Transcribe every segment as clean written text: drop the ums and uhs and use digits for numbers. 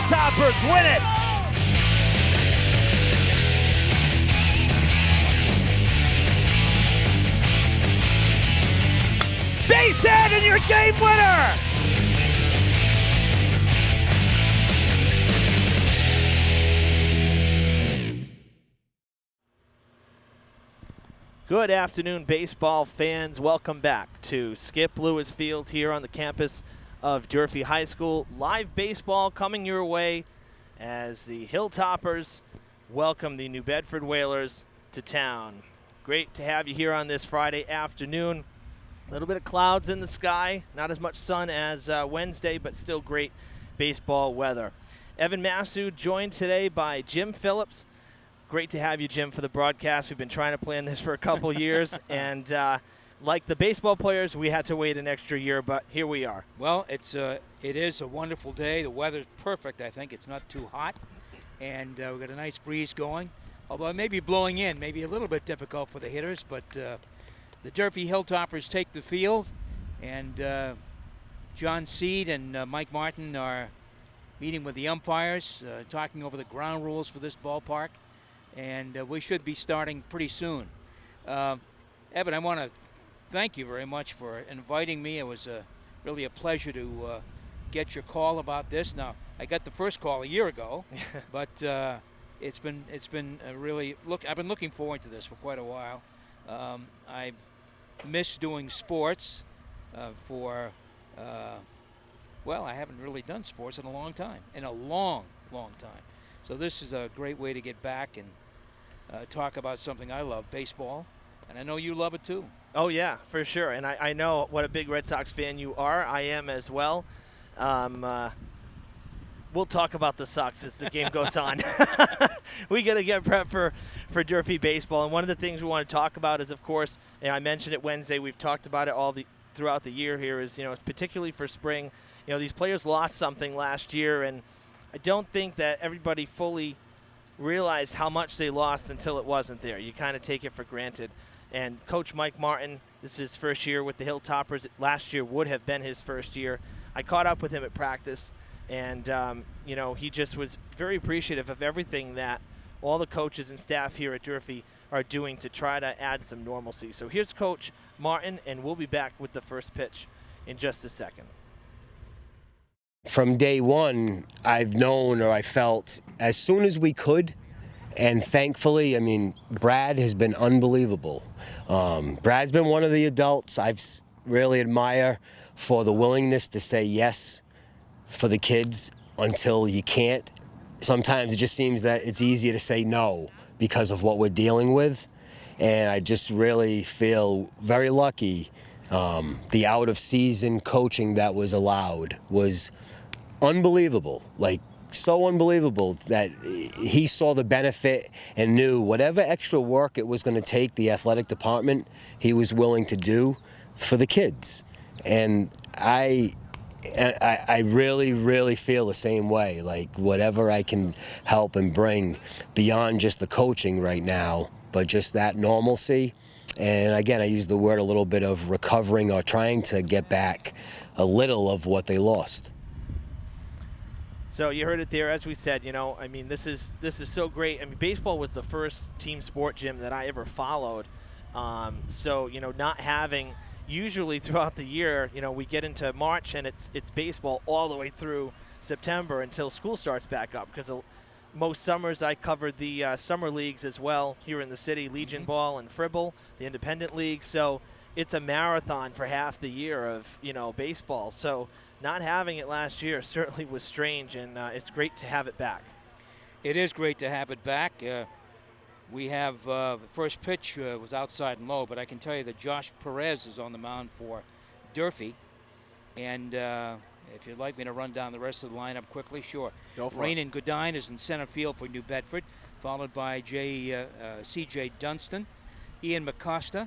Hilltoppers win it. Base hit and your game winner. Good afternoon, baseball fans. Welcome back to Skip Lewis Field here on the campus of Durfee High School. Live baseball coming your way as the Hilltoppers welcome the New Bedford Whalers to town. Great to have you here on this Friday afternoon. A little bit of clouds in the sky, not as much sun as Wednesday, but still great baseball weather. Evan Massu joined today by Jim Phillips. Great to have you, Jim, for the broadcast. We've been trying to plan this for a couple years, and like the baseball players, we had to wait an extra year, but here we are. Well, it is a wonderful day. The weather's perfect, I think. It's not too hot, and we've got a nice breeze going, although it may be blowing in, maybe a little bit difficult for the hitters, but the Durfee Hilltoppers take the field, and John Seed and Mike Martin are meeting with the umpires, talking over the ground rules for this ballpark. And we should be starting pretty soon. Evan, I want to thank you very much for inviting me. It was really a pleasure to get your call about this. Now, I got the first call a year ago, but it's been a really I've been looking forward to this for quite a while. I miss doing sports I haven't really done sports in a long time, long time. So this is a great way to get back and talk about something I love, baseball, and I know you love it too. Oh, yeah, for sure, and I know what a big Red Sox fan you are. I am as well. We'll talk about the Sox as the game goes on. We got to get prepped for Durfee baseball, and one of the things we want to talk about is, of course, and I mentioned it Wednesday, we've talked about it throughout the year here, is, it's particularly for spring. These players lost something last year, and I don't think that everybody fully realized how much they lost until it wasn't there. You kind of take it for granted. And Coach Mike Martin, this is his first year with the Hilltoppers. Last year would have been his first year. I caught up with him at practice, and he just was very appreciative of everything that all the coaches and staff here at Durfee are doing to try to add some normalcy. So here's Coach Martin, and we'll be back with the first pitch in just a second. From day one, I've known, or I felt, as soon as we could, and thankfully, Brad has been unbelievable. Brad's been one of the adults I've really admire for the willingness to say yes for the kids until you can't. Sometimes it just seems that it's easier to say no because of what we're dealing with, and I just really feel very lucky. The out-of-season coaching that was allowed was unbelievable, so unbelievable that he saw the benefit and knew whatever extra work it was going to take the athletic department, he was willing to do for the kids. And I really, really feel the same way, whatever I can help and bring beyond just the coaching right now, but just that normalcy. And again, I use the word a little bit of recovering or trying to get back a little of what they lost. So you heard it there, as we said, this is so great. Baseball was the first team sport, Jim, that I ever followed. Not having, usually throughout the year, we get into March and it's baseball all the way through September until school starts back up, because most summers I covered the summer leagues as well here in the city, Legion Ball and Fribble, the independent leagues. So it's a marathon for half the year of, baseball. So not having it last year certainly was strange, and it's great to have it back. It is great to have it back. We have the first pitch was outside and low, but I can tell you that Josh Perez is on the mound for Durfee. And if you'd like me to run down the rest of the lineup quickly, sure. Go for Rainin Goodine is in center field for New Bedford, followed by C.J. Dunstan. Ian DaCosta,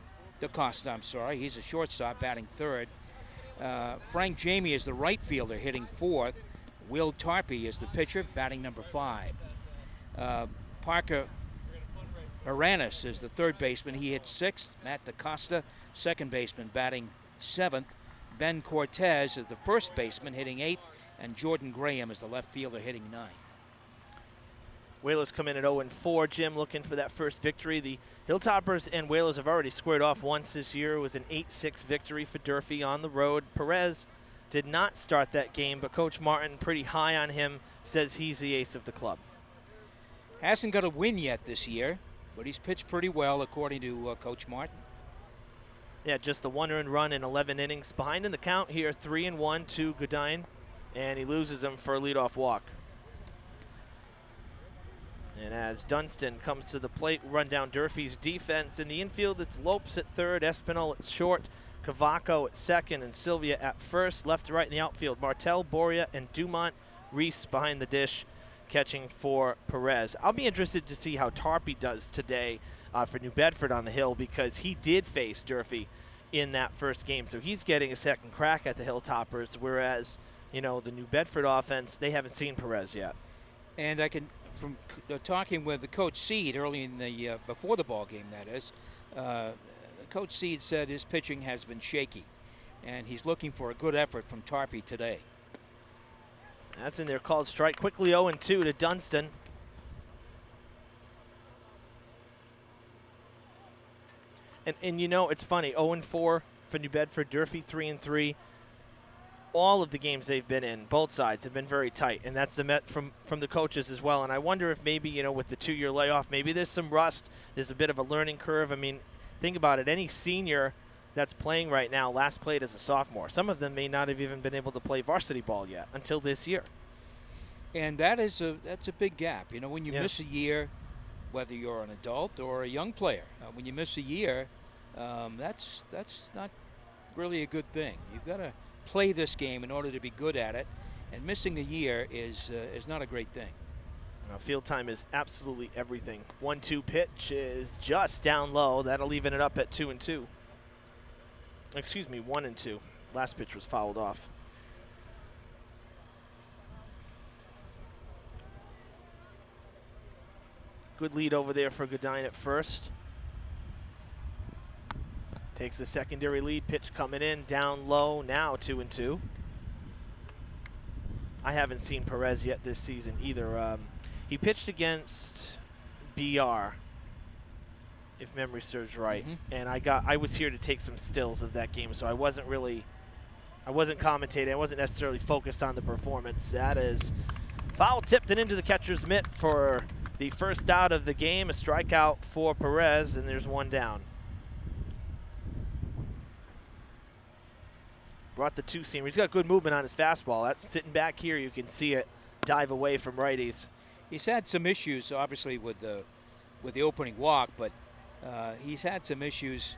he's a shortstop batting third. Frank Jamie is the right fielder hitting fourth. Will Tarpey is the pitcher batting number 5. Parker Aranis is the third baseman. He hits 6th. Matt DaCosta, second baseman, batting 7th. Ben Cortez is the first baseman, hitting 8th. and Jordan Graham is the left fielder hitting ninth. Whalers come in at 0-4. Jim looking for that first victory. The Hilltoppers and Whalers have already squared off once this year. It was an 8-6 victory for Durfee on the road. Perez did not start that game, but Coach Martin, pretty high on him, says he's the ace of the club. Hasn't got a win yet this year, but he's pitched pretty well, according to Coach Martin. Yeah, just the one earned run in 11 innings. Behind in the count here, 3-1 to Godin, and he loses him for a leadoff walk. And as Dunston comes to the plate, run down Durfee's defense. In the infield, it's Lopes at third, Espinal at short, Cavaco at second, and Sylvia at first. Left to right in the outfield, Martel, Boria, and Dumont. Reese behind the dish, catching for Perez. I'll be interested to see how Tarpey does today for New Bedford on the hill, because he did face Durfee in that first game. So he's getting a second crack at the Hilltoppers, whereas, you know, the New Bedford offense, they haven't seen Perez yet. And I can, from talking with the Coach Seed early in the before the ball game, that is, Coach Seed said his pitching has been shaky, and he's looking for a good effort from Tarpey today. That's in there, called strike. Quickly 0-2 to Dunston. And you know, it's funny, 0-4 for New Bedford, Durfee 3-3. All of the games they've been in, both sides, have been very tight, and that's the met from the coaches as well. And I wonder if maybe, you know, with the 2-year layoff, maybe there's some rust. There's a bit of a learning curve. I mean, think about it. Any senior that's playing right now last played as a sophomore. Some of them may not have even been able to play varsity ball yet until this year. And that's a big gap. You know, when you miss a year, whether you're an adult or a young player, when you miss a year, that's not really a good thing. You've got to play this game in order to be good at it, and missing a year is not a great thing. Field time is absolutely everything. 1-2 pitch is just down low. That'll even it up at 2-2. Excuse me, 1-2. Last pitch was fouled off. Good lead over there for Godin at first. Takes the secondary lead. Pitch coming in, down low. Now 2-2. I haven't seen Perez yet this season either. He pitched against BR, if memory serves right. And I was here to take some stills of that game, so I wasn't commentating. I wasn't necessarily focused on the performance. That is foul tipped and into the catcher's mitt for the first out of the game. A strikeout for Perez, and there's one down. Brought the two-seamer. He's got good movement on his fastball. Sitting back here, you can see it dive away from righties. He's had some issues, obviously, with the opening walk, but he's had some issues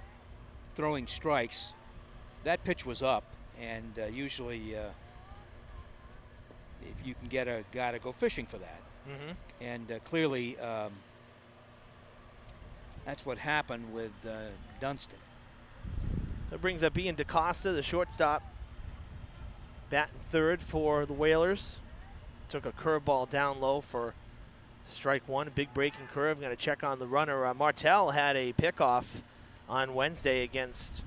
throwing strikes. That pitch was up, and usually if you can get a guy to go fishing for that. And clearly that's what happened with Dunston. That brings up Ian DaCosta, the shortstop, batting third for the Whalers. Took a curveball down low for strike one, a big breaking curve. Going to check on the runner. Martel had a pickoff on Wednesday against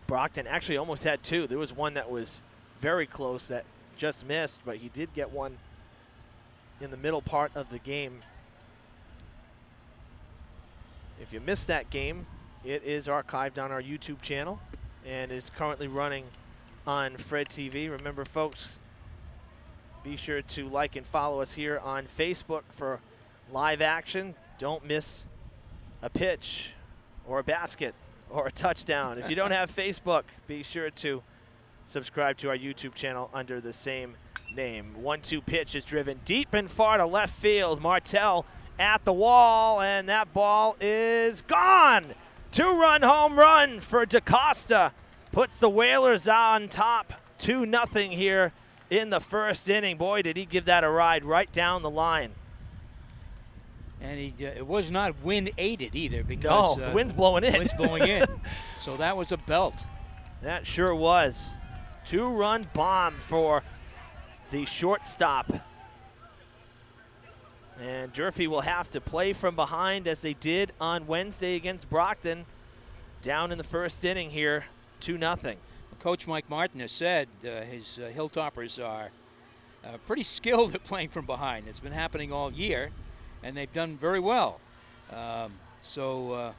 Brockton. Actually almost had two. There was one that was very close that just missed, but he did get one in the middle part of the game. If you missed that game, it is archived on our YouTube channel and is currently running on Fred TV. Remember, folks, be sure to like and follow us here on Facebook for live action. Don't miss a pitch or a basket or a touchdown. If you don't have Facebook, be sure to subscribe to our YouTube channel under the same name. 1-2 pitch is driven deep and far to left field. Martel at the wall, and that ball is gone. Two-run home run for DaCosta. Puts the Whalers on top 2-0 here in the first inning. Boy, did he give that a ride right down the line. And it was not wind-aided either, because no, the wind's blowing in. Wind's blowing in. So that was a belt. That sure was. Two-run bomb for the shortstop. And Durfee will have to play from behind, as they did on Wednesday against Brockton. Down in the first inning here, 2-0. Coach Mike Martin has said his Hilltoppers are pretty skilled at playing from behind. It's been happening all year, and they've done very well. So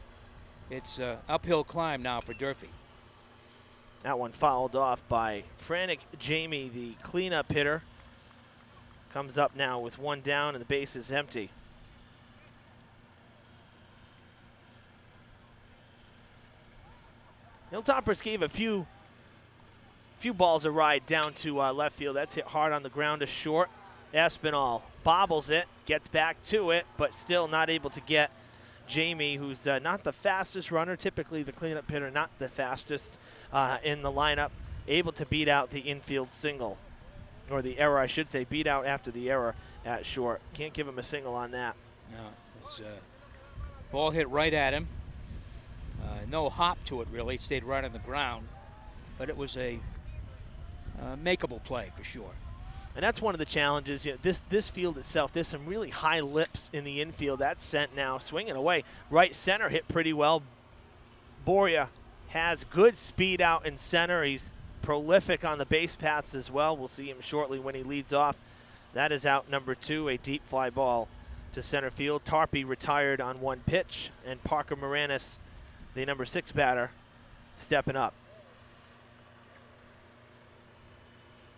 it's an uphill climb now for Durfee. That one fouled off by frantic Jamie, the cleanup hitter. Comes up now with one down, and the base is empty. Hilltoppers gave a few balls a ride down to left field. That's hit hard on the ground to short. Espinal bobbles it, gets back to it, but still not able to get Jamie, who's not the fastest runner, typically the cleanup hitter, not the fastest in the lineup, able to beat out the infield single, or the error, I should say, beat out after the error at short. Can't give him a single on that. No, it's ball hit right at him. No hop to it, really. It stayed right on the ground, but it was a makeable play for sure. And that's one of the challenges. You know, this field itself, there's some really high lips in the infield. That's sent now, swinging away. Right center hit pretty well. Boria has good speed out in center. He's prolific on the base paths as well. We'll see him shortly when he leads off. That is out number 2, a deep fly ball to center field. Tarpey retired on one pitch, and Parker Moranis, the number 6 batter, stepping up.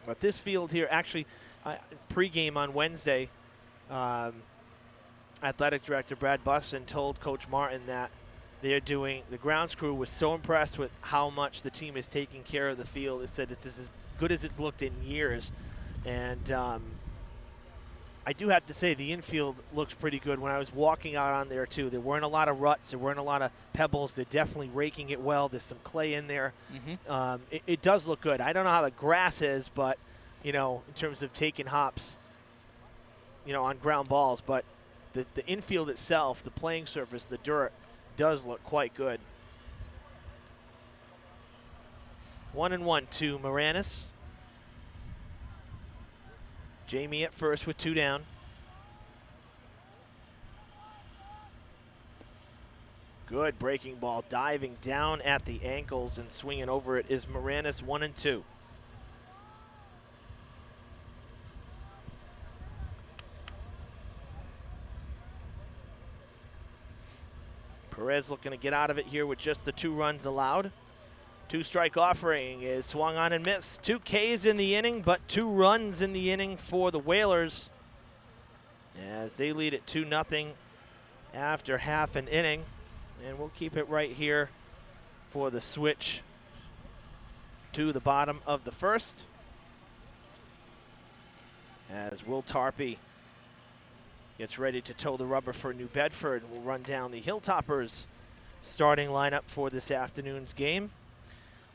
But this field here, actually, pregame on Wednesday, athletic director Brad Busson told Coach Martin that the grounds crew was so impressed with how much the team is taking care of the field. They said it's as good as it's looked in years. And I do have to say the infield looks pretty good. When I was walking out on there, too, there weren't a lot of ruts. There weren't a lot of pebbles. They're definitely raking it well. There's some clay in there. Mm-hmm. It does look good. I don't know how the grass is, but, you know, in terms of taking hops, you know, on ground balls. But the infield itself, the playing surface, the dirt, does look quite good. 1-1 to Moranis. Jamie at first with 2 down. Good breaking ball, diving down at the ankles and swinging over it is Moranis. 1-2. Perez looking to get out of it here with just the 2 runs allowed. 2-strike offering is swung on and missed. 2 Ks in the inning, but 2 runs in the inning for the Whalers as they lead it 2-0 after half an inning. And we'll keep it right here for the switch to the bottom of the first, as Will Tarpey gets ready to toe the rubber for New Bedford. We'll run down the Hilltoppers starting lineup for this afternoon's game.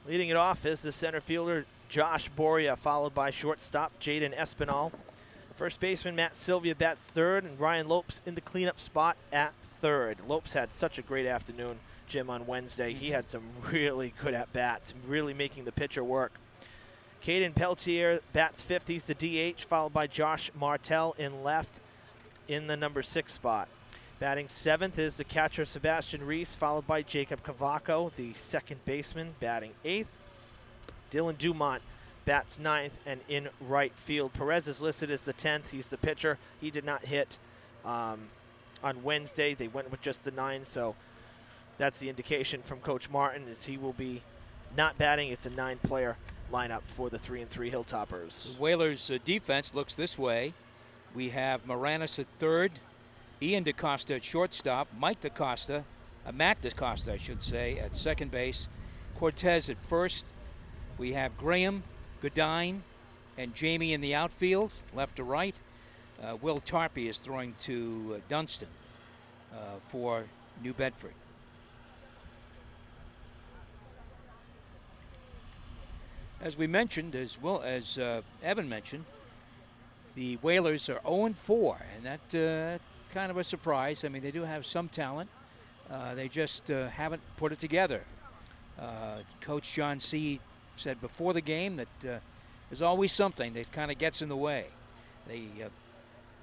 Leading it off is the center fielder, Josh Boria, followed by shortstop, Jaden Espinal. First baseman, Matt Sylvia, bats third, and Ryan Lopes in the cleanup spot at third. Lopes had such a great afternoon, Jim, on Wednesday. He had some really good at-bats, really making the pitcher work. Caden Peltier bats fifth. He's the DH, followed by Josh Martell in left in the number 6 spot. Batting 7th is the catcher Sebastian Reese, followed by Jacob Cavaco, the second baseman, batting 8th. Dylan Dumont bats 9th and in right field. Perez is listed as the 10th. He's the pitcher. He did not hit on Wednesday. They went with just the 9, so that's the indication from Coach Martin is he will be not batting. It's a 9-player lineup for the 3-3 Hilltoppers. The Whalers' defense looks this way. We have Moranis at third, Ian DaCosta at shortstop, Mike DaCosta, Matt DaCosta, I should say, at second base, Cortez at first. We have Graham, Godine, and Jamie in the outfield, left to right. Will Tarpey is throwing to Dunstan for New Bedford. As we mentioned, as Evan mentioned, the Whalers are 0-4, and that kind of a surprise. I mean, they do have some talent. They just haven't put it together. Coach John C. said before the game that there's always something that kind of gets in the way. They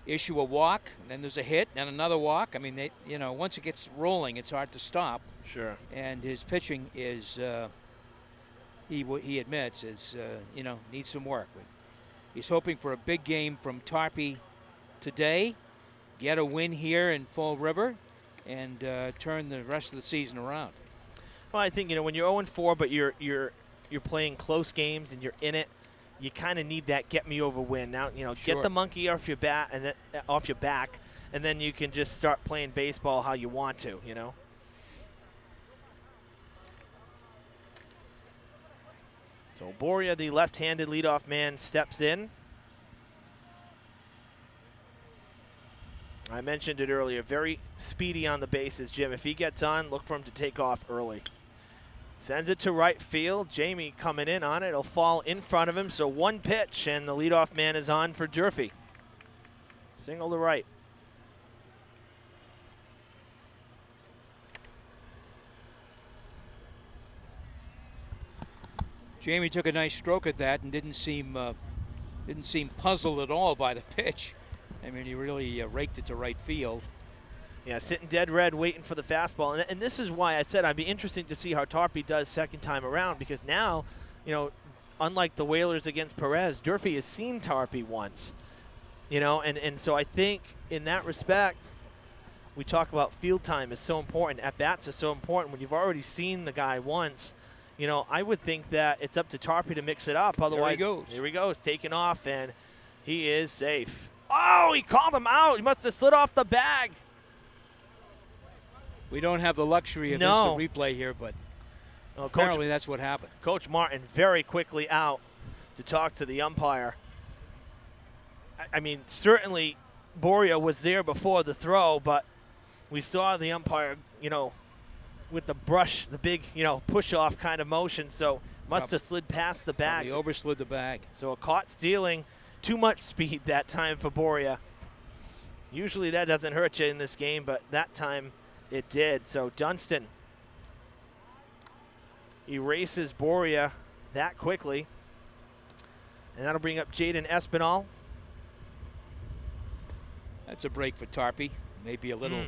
issue a walk, and then there's a hit, and another walk. I mean, once it gets rolling, it's hard to stop. Sure. And his pitching is, he admits, needs some work. He's hoping for a big game from Tarpey today, get a win here in Fall River, and turn the rest of the season around. Well, I think when you're 0-4, but you're playing close games and you're in it, you kind of need that get me over win. Now, Sure. get the monkey off your back, and then you can just start playing baseball how you want to. So Boria, the left-handed leadoff man, steps in. I mentioned it earlier, very speedy on the bases, Jim. If he gets on, look for him to take off early. Sends it to right field. Jamie coming in on it. It'll fall in front of him, so one pitch, and the leadoff man is on for Durfee. Single to right. Jamie took a nice stroke at that and didn't seem puzzled at all by the pitch. I mean, he really raked it to right field. Yeah, sitting dead red, waiting for the fastball. And this is why I said I'd be interested to see how Tarpey does second time around, because now, unlike the Whalers against Perez, Durfee has seen Tarpey once. And so I think in that respect, we talk about field time is so important. At-bats is so important. When you've already seen the guy once, I would think that it's up to Tarpey to mix it up. Otherwise, here he goes, taking off, and he is safe. Oh, he called him out. He must have slid off the bag. We don't have the luxury of this to replay here, but apparently that's what happened. Coach Martin very quickly out to talk to the umpire. I mean, certainly Boria was there before the throw, but we saw the umpire, with the brush, the big, push-off kind of motion, so must have slid past the bag. He overslid the bag. So a caught stealing, too much speed that time for Boria. Usually that doesn't hurt you in this game, but that time it did. So Dunston erases Boria that quickly. And that'll bring up Jaden Espinal. That's a break for Tarpey. Maybe a little,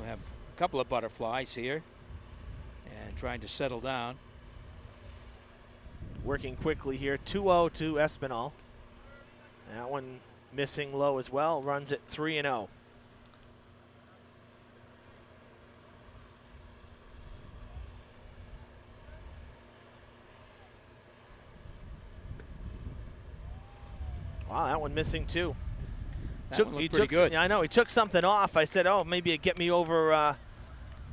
have a couple of butterflies here and trying to settle down. Working quickly here, 2-0 to Espinal. That one missing low as well, runs at 3-0. Wow, that one missing too. That one looked pretty good. Yeah, I know, he took something off. I said, oh, maybe a get me over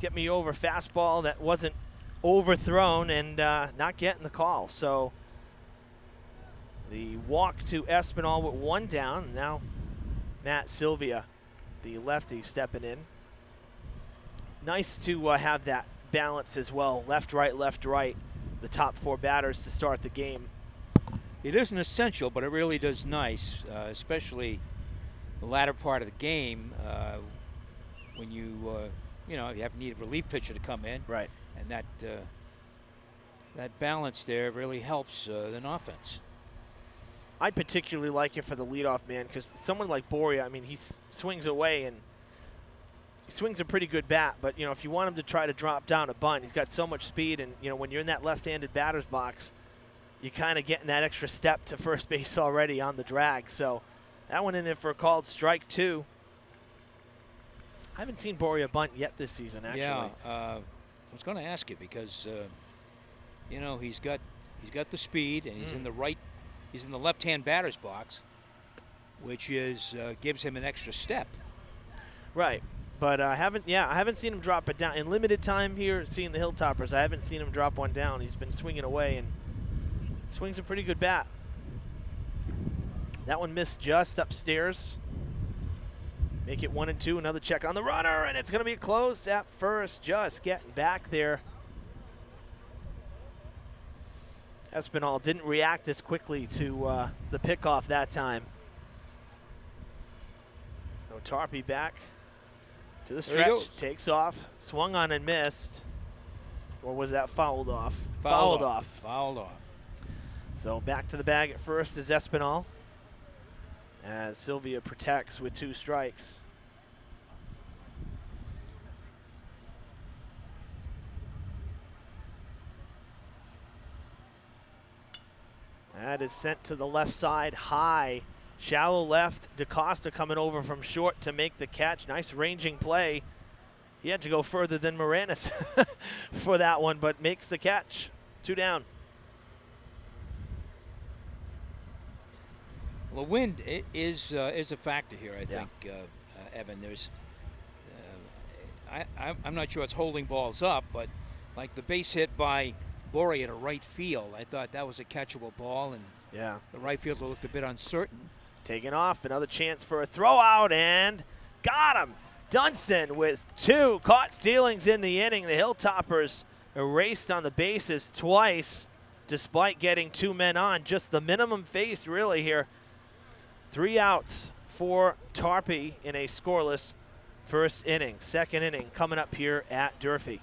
fastball that wasn't overthrown, and not getting the call. So the walk to Espinal with one down. Now Matt Sylvia, the lefty, stepping in. Nice to have that balance as well. Left, right, the top four batters to start the game. It isn't essential, but it really does nice, especially the latter part of the game when you need a relief pitcher to come in. Right. And that balance there really helps an offense. I particularly like it for the leadoff man, because someone like Boria, I mean, he swings away and he swings a pretty good bat, but if you want him to try to drop down a bunt, he's got so much speed, and when you're in that left-handed batter's box, you're kind of getting that extra step to first base already on the drag. So that one in there for a called strike 2. I haven't seen Boria bunt yet this season, actually. Yeah, I was going to ask you because he's got the speed, and he's in the right. He's in the left-hand batter's box, which gives him an extra step. Right, but I haven't seen him drop it down in limited time here. Seeing the Hilltoppers, I haven't seen him drop one down. He's been swinging away and swings a pretty good bat. That one missed just upstairs. Make it 1-2. Another check on the runner, and it's going to be close at first. Just getting back there. Espinal didn't react as quickly to the pickoff that time. So Tarpey back to the stretch, takes off, swung on and missed. Or was that fouled off? Fouled off. Fouled off. So back to the bag at first is Espinal, as Sylvia protects with 2 strikes. That is sent to the left side, high. Shallow left. DaCosta coming over from short to make the catch. Nice ranging play. He had to go further than Moranis for that one, but makes the catch. 2 down. Well, the wind is a factor here, I think, Evan. There's, I'm not sure it's holding balls up, but like the base hit by Borey at a right field, I thought that was a catchable ball, and the right fielder looked a bit uncertain. Taking off, another chance for a throw out, and got him. Dunston with 2 caught stealings in the inning. The Hilltoppers erased on the bases twice, despite getting 2 men on. Just the minimum faced, really, here. 3 outs for Tarpey in a scoreless first inning. Second inning coming up here at Durfee.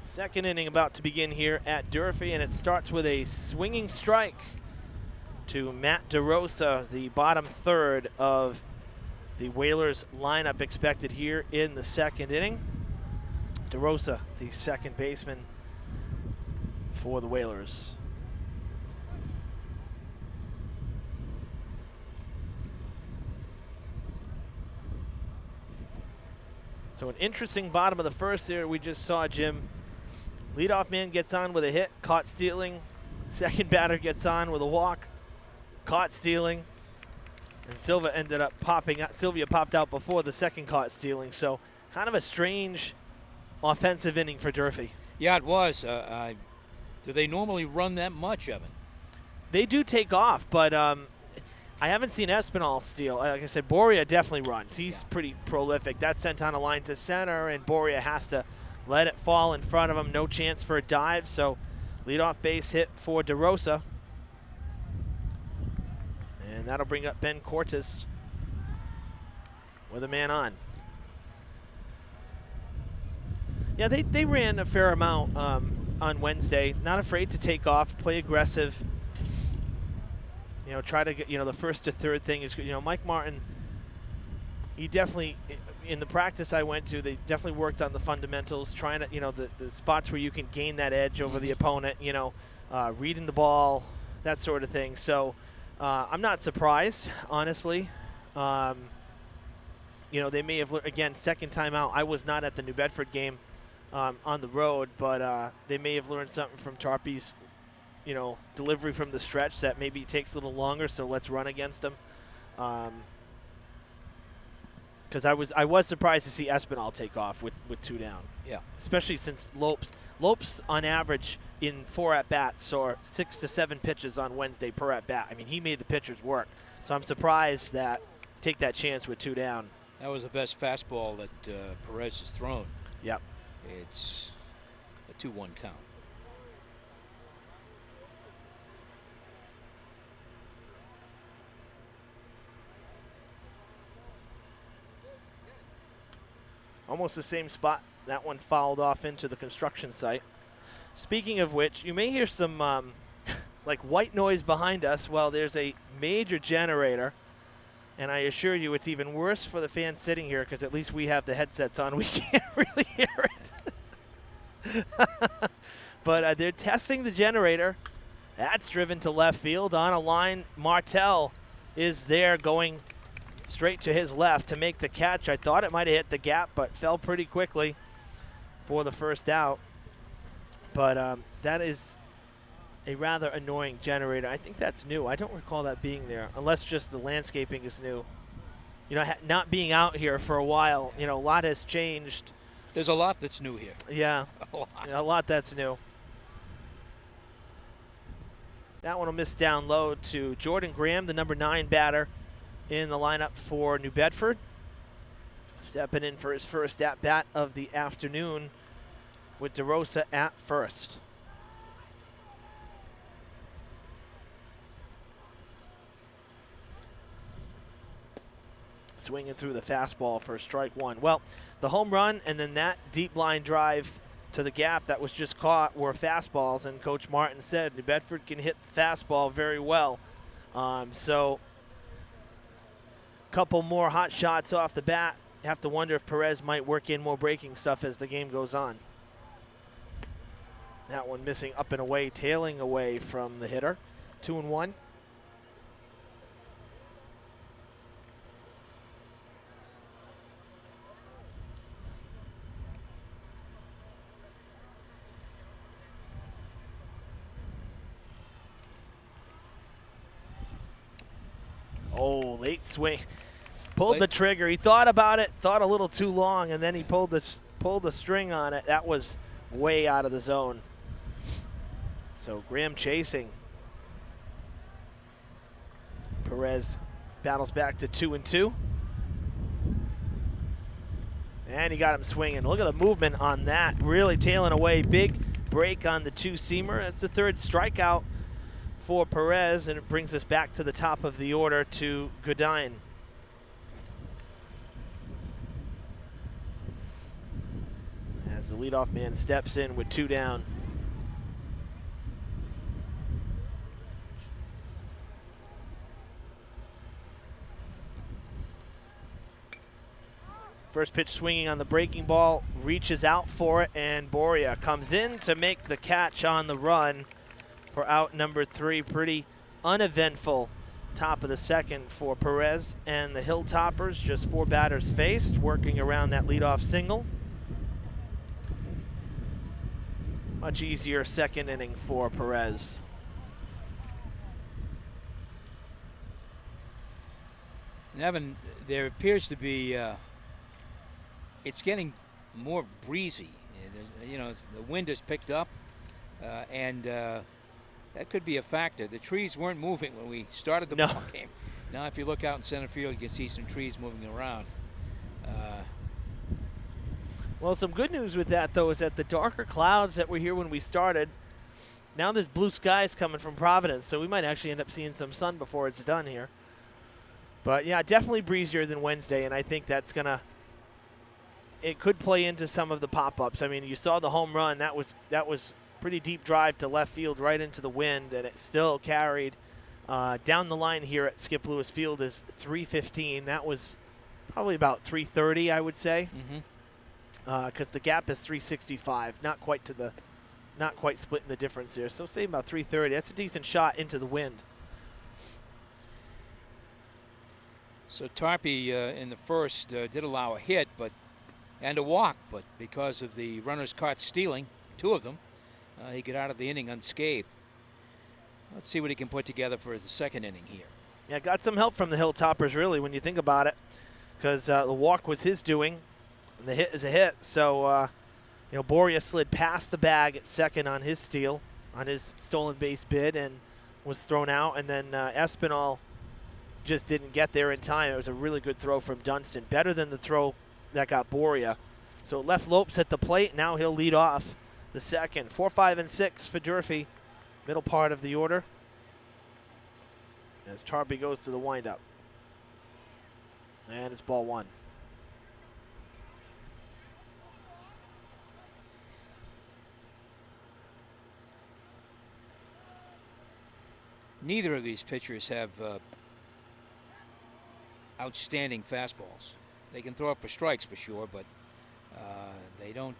Second inning about to begin here at Durfee, and it starts with a swinging strike to Matt DeRosa, the bottom third of the Whalers lineup expected here in the second inning. DeRosa, the second baseman for the Whalers. So an interesting bottom of the first there we just saw, Jim. Leadoff man gets on with a hit, caught stealing. Second batter gets on with a walk, caught stealing. And Sylvia popped out before the second caught stealing. So kind of a strange offensive inning for Durfee. Yeah, it was. Do they normally run that much, Evan? They do take off, but I haven't seen Espinal steal. Like I said, Boria definitely runs. He's pretty prolific. That's sent on a line to center, and Boria has to let it fall in front of him. No chance for a dive, so leadoff base hit for DeRosa. And that'll bring up Ben Cortes with a man on. Yeah, they ran a fair amount on Wednesday. Not afraid to take off, play aggressive. You know, try to get, the first to third thing is, Mike Martin, he definitely, in the practice I went to, they definitely worked on the fundamentals, trying to, the spots where you can gain that edge over the opponent, reading the ball, that sort of thing. So I'm not surprised, honestly. They may have, again, second time out. I was not at the New Bedford game on the road, but they may have learned something from Tarpey's, delivery from the stretch that maybe takes a little longer. So let's run against them. Because I was surprised to see Espinal take off with 2 down. Yeah. Especially since Lopes on average in 4 at-bats saw 6 to 7 pitches on Wednesday per at-bat. I mean, he made the pitchers work. So I'm surprised that take that chance with 2 down. That was the best fastball that Perez has thrown. Yep. It's a 2-1 count. Almost the same spot. That one fouled off into the construction site. Speaking of which, you may hear some like white noise behind us. Well, there's a major generator, and I assure you it's even worse for the fans sitting here because at least we have the headsets on. We can't really hear it. But they're testing the generator. That's driven to left field on a line. Martel is there going straight to his left to make the catch. I thought it might have hit the gap, but fell pretty quickly for the first out. But that is a rather annoying generator. I think that's new. I don't recall that being there, unless just the landscaping is new. Not being out here for a while, a lot has changed. There's a lot that's new here. Yeah, A lot. a lot that's new. That one will miss down low to Jordan Graham, the number 9 batter in the lineup for New Bedford. Stepping in for his first at-bat of the afternoon with DeRosa at first. Swinging through the fastball for strike 1. Well, the home run and then that deep line drive to the gap that was just caught were fastballs, and Coach Martin said New Bedford can hit the fastball very well. So a couple more hot shots off the bat. You have to wonder if Perez might work in more breaking stuff as the game goes on. That one missing up and away, tailing away from the hitter. 2-1. Oh, late swing. Pulled the trigger. He thought about it, thought a little too long, and then he pulled the string on it. That was way out of the zone. So Graham chasing. Perez battles back to 2-2. And he got him swinging. Look at the movement on that. Really tailing away. Big break on the 2-seamer. That's the 3rd strikeout for Perez, and it brings us back to the top of the order to Godin. As the leadoff man steps in with 2 down. First pitch swinging on the breaking ball, reaches out for it, and Boria comes in to make the catch on the run for out number 3. Pretty uneventful top of the 2nd for Perez and the Hilltoppers. Just 4 batters faced, working around that leadoff single. Much easier 2nd inning for Perez. And Evan, there appears to be, it's getting more breezy. The wind has picked up, and that could be a factor. The trees weren't moving when we started the ball game. Now, if you look out in center field, you can see some trees moving around. Well, some good news with that, though, is that the darker clouds that were here when we started, now there's blue skies coming from Providence, so we might actually end up seeing some sun before it's done here. But, yeah, definitely breezier than Wednesday, and I think that's going to – it could play into some of the pop-ups. I mean, you saw the home run. That was pretty deep drive to left field right into the wind, and it still carried. Down the line here at Skip Lewis Field is 315. That was probably about 330, I would say. Mm-hmm. Because the gap is 365, not quite splitting the difference here. So say about 330. That's a decent shot into the wind. So Tarpey in the first did allow a hit, but and a walk, but because of the runners caught stealing, 2 of them, he got out of the inning unscathed. Let's see what he can put together for his second inning here. Yeah, got some help from the Hilltoppers, really, when you think about it, because the walk was his doing, and the hit is a hit. So, Boria slid past the bag at second on his steal, on his stolen base bid, and was thrown out. And then Espinal just didn't get there in time. It was a really good throw from Dunston, better than the throw that got Boria. So left Lopes at the plate. Now he'll lead off the second. 4, 5, and 6 for Durfee, middle part of the order, as Tarpey goes to the windup. And it's ball 1. Neither of these pitchers have outstanding fastballs. They can throw up for strikes for sure, but they don't.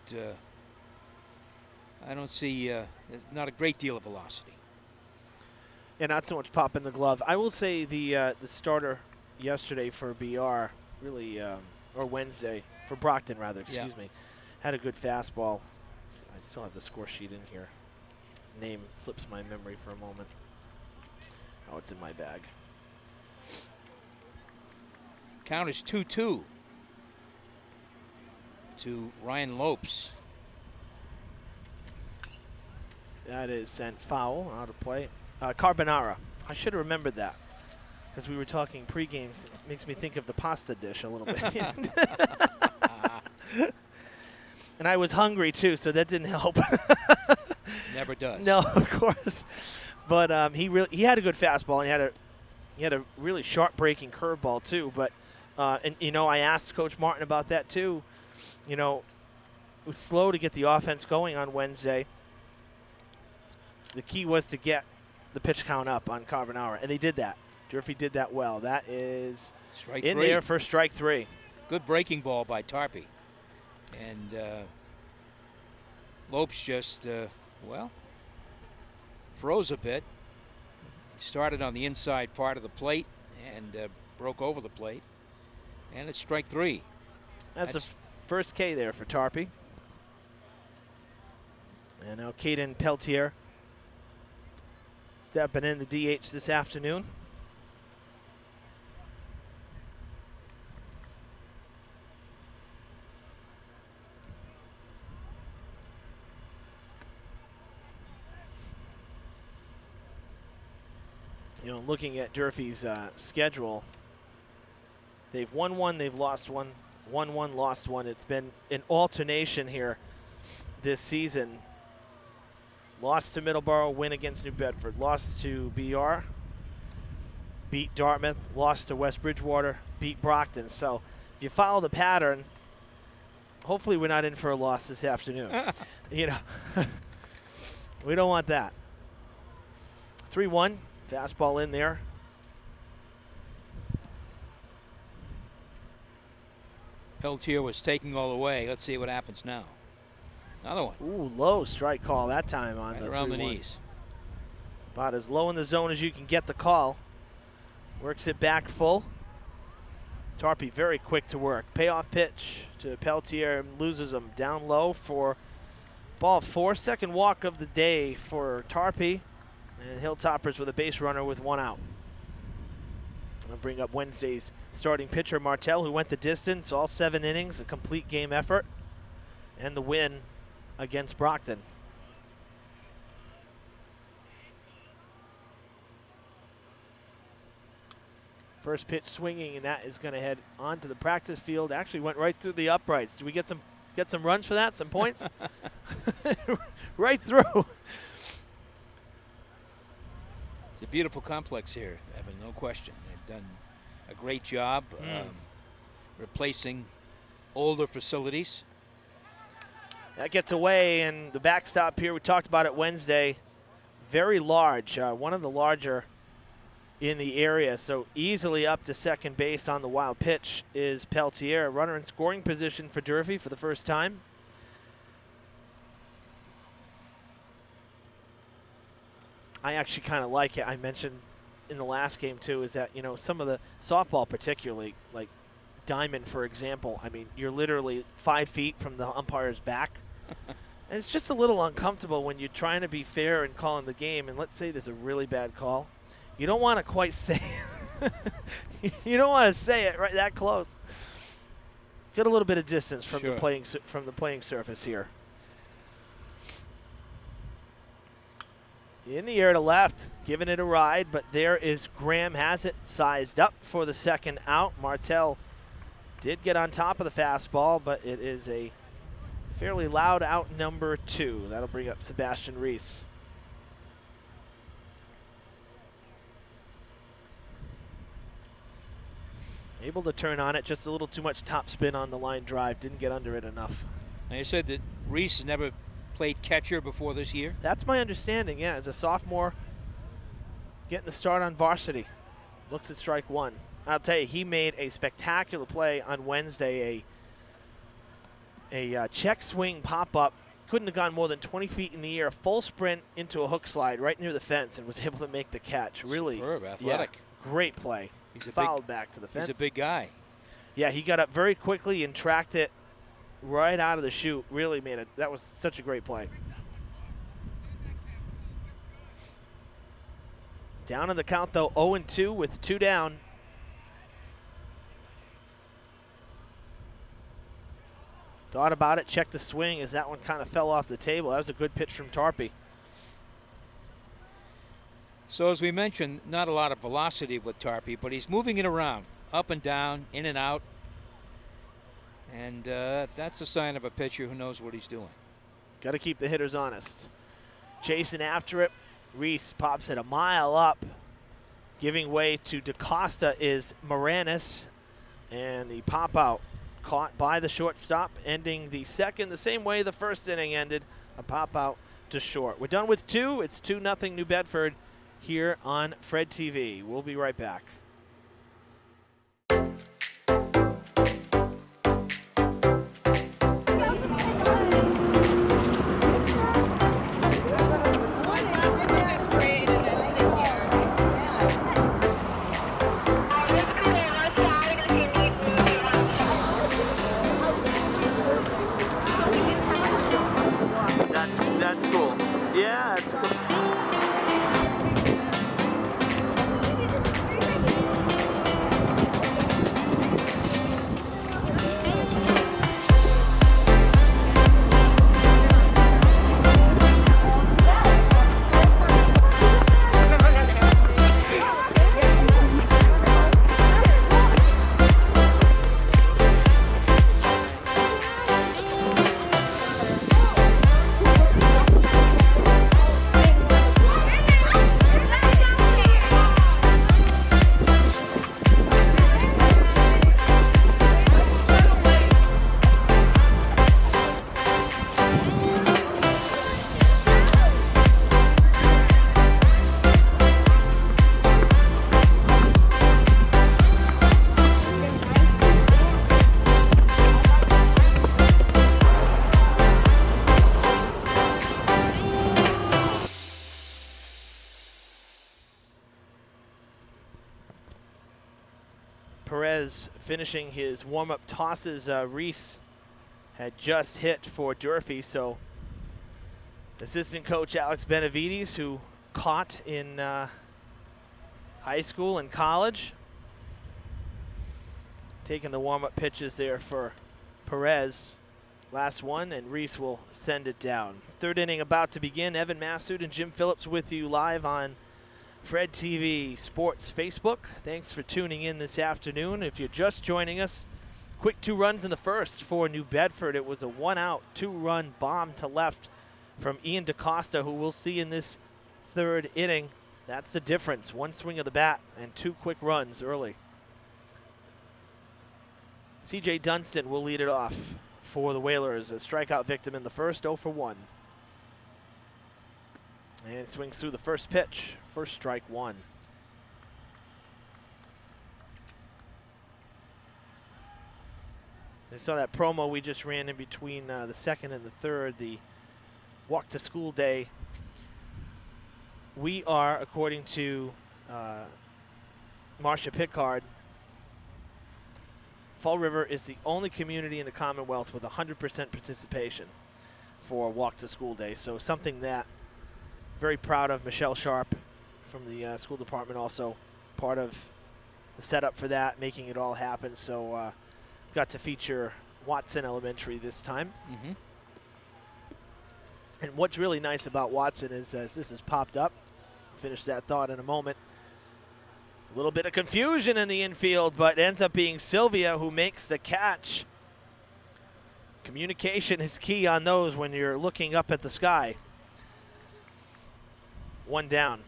I don't see. There's not a great deal of velocity. Yeah, not so much pop in the glove. I will say the starter yesterday for BR really, or Wednesday for Brockton rather, excuse me, had a good fastball. I still have the score sheet in here. His name slips my memory for a moment. Oh, it's in my bag. Count is 2-2 to Ryan Lopes. That is sent foul, out of play. Carbonara. I should have remembered that because we were talking pregame. It makes me think of the pasta dish a little bit. And I was hungry too, so that didn't help. Never does. No, of course. But he had a good fastball, and he had a really sharp breaking curveball too. But I asked Coach Martin about that too. It was slow to get the offense going on Wednesday. The key was to get the pitch count up on Carbonara, and they did that. Durfee did that well. That is strike in 3. there for strike 3. Good breaking ball by Tarpey. And Lopes just, froze a bit. He started on the inside part of the plate and broke over the plate. And it's strike 3. That's the first K there for Tarpey. And now Caden Peltier stepping in the DH this afternoon. Looking at Durfee's schedule, they've won 1, they've lost 1, 1-1, lost 1. It's been an alternation here this season. Lost to Middleborough, win against New Bedford. Lost to BR, beat Dartmouth. Lost to West Bridgewater, beat Brockton. So if you follow the pattern, hopefully we're not in for a loss this afternoon. We don't want that. 3-1, fastball in there. Peltier was taking all the way. Let's see what happens now. Another one. Ooh, low strike call that time on right the around 3-1. the knees. About as low in the zone as you can get the call. Works it back full. Tarpey very quick to work. Payoff pitch to Peltier, loses him down low for ball 4. Second walk of the day for Tarpey. And Hilltoppers with a base runner with 1 out. I'll bring up Wednesday's starting pitcher, Martell, who went the distance, all 7 innings, a complete game effort, and the win against Brockton. First pitch swinging, and that is going to head onto the practice field. Actually went right through the uprights. Do we get some runs for that, some points? Right through. It's a beautiful complex here, Evan, no question. They've done a great job replacing older facilities. That gets away, and the backstop here, we talked about it Wednesday, very large, one of the larger in the area, so easily up to second base on the wild pitch is Peltier, runner in scoring position for Durfee for the first time. I actually kind of like it. I mentioned in the last game too is that some of the softball particularly, like diamond, for example, I mean, you're literally 5 feet from the umpire's back. And it's just a little uncomfortable when you're trying to be fair and calling the game. And let's say there's a really bad call. You don't want to quite say you don't want to say it right that close. Get a little bit of distance from Sure. the playing surface here. In the air to left, giving it a ride, but there is Graham, has it sized up for the second out. Martell did get on top of the fastball, but it is a fairly loud out number 2. That'll bring up Sebastian Reese. Able to turn on it, just a little too much top spin on the line drive. Didn't get under it enough. Now you said that Reese never played catcher before this year. That's my understanding, yeah. As a sophomore, getting the start on varsity. Looks at strike 1. I'll tell you, he made a spectacular play on Wednesday, a check swing pop-up. Couldn't have gone more than 20 feet in the air, full sprint into a hook slide right near the fence and was able to make the catch. Really Superb, athletic. Yeah, great play. He's a Fouled back to the fence. He's a big guy. Yeah, he got up very quickly and tracked it right out of the chute. Really made it. That was such a great play. Down in the count, though, 0-2 with 2 down. Thought about it, checked the swing as that one kind of fell off the table. That was a good pitch from Tarpey. So as we mentioned, not a lot of velocity with Tarpey, but he's moving it around, up and down, in and out. And that's a sign of a pitcher who knows what he's doing. Got to keep the hitters honest. Chasing after it. Reese pops it a mile up. Giving way to DaCosta is Moranis. And the pop out caught by the shortstop, ending the second the same way the first inning ended. A pop out to short. We're done with 2. It's 2-0 New Bedford here on Fred TV. We'll be right back. That's cool. Yeah, that's cool. Perez finishing his warm-up tosses. Reese had just hit for Durfee, so assistant coach Alex Benavides, who caught in high school and college, taking the warm-up pitches there for Perez. Last one, and Reese will send it down. Third inning about to begin. Evan Massoud and Jim Phillips with you live on Fred TV Sports Facebook. Thanks for tuning in this afternoon. If you're just joining us, quick 2 runs in the first for New Bedford. It was a 1-out, 2-run bomb to left from Ian DaCosta, who we'll see in this third inning. That's the difference. 1 swing of the bat and 2 quick runs early. C.J. Dunstan will lead it off for the Whalers. A strikeout victim in the first, 0 for 1. And swings through the first pitch. First strike 1. You saw that promo we just ran in between the second and the third, the walk to school day. We are, according to Marcia Pickard, Fall River is the only community in the Commonwealth with 100% participation for Walk to School Day. So something that very proud of. Michelle Sharp from the school department also part of the setup for that, making it all happen. So got to feature Watson Elementary this time. Mm-hmm. And what's really nice about Watson is, as this has popped up, finish that thought in a moment, a little bit of confusion in the infield, but it ends up being Sylvia who makes the catch. Communication is key on those when you're looking up at the sky. One down.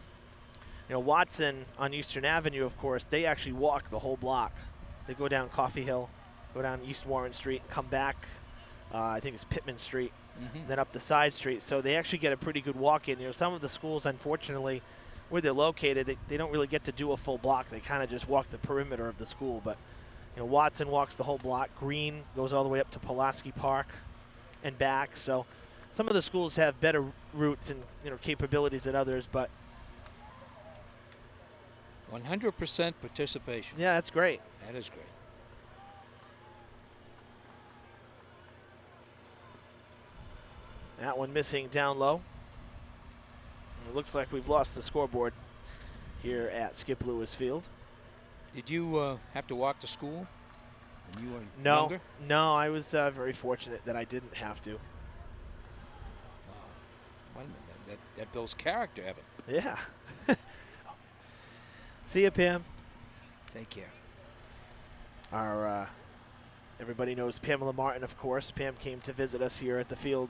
You know, Watson on Eastern Avenue, of course, they actually walk the whole block. They go down Coffee Hill, go down East Warren Street, come back, I think it's Pittman Street, then up the side street. So they actually get a pretty good walk in. You know, some of the schools, unfortunately, where they're located, they don't really get to do a full block. They kind of just walk the perimeter of the school. But, you know, Watson walks the whole block. Green goes all the way up to Pulaski Park and back. So some of the schools have better routes and, you know, capabilities than others, but 100% participation. yeah, that's great. That is great. That one missing down low. It looks like we've lost the scoreboard here at Skip Lewis Field. Did you have to walk to school when you were No, younger? no, I was very fortunate that I didn't have to. Wait a minute, that builds character, Evan. Yeah. See you, Pam. Take care. Our everybody knows Pamela Martin, of course. Pam came to visit us here at the field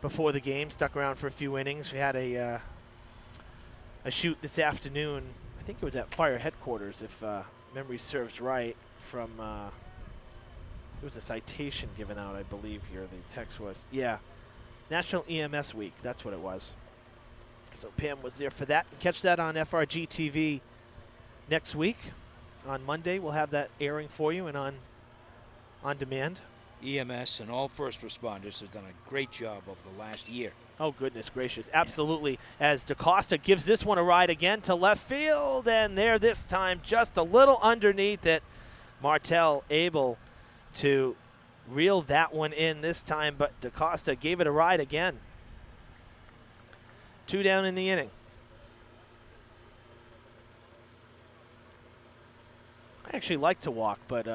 before the game, stuck around for a few innings. We had a shoot this afternoon. I think it was at fire headquarters, if memory serves right, from there was a citation given out, I believe, here. The text was, yeah, National EMS Week. That's what it was. So Pam was there for that. Catch that on FRG TV next week. On Monday, we'll have that airing for you and on demand. EMS and all first responders have done a great job over the last year. Oh, goodness gracious. Absolutely. As DaCosta gives this one a ride again to left field, and there this time just a little underneath it. Martell able to reel that one in this time, but DaCosta gave it a ride again. 2 down in the inning. I actually like to walk, but you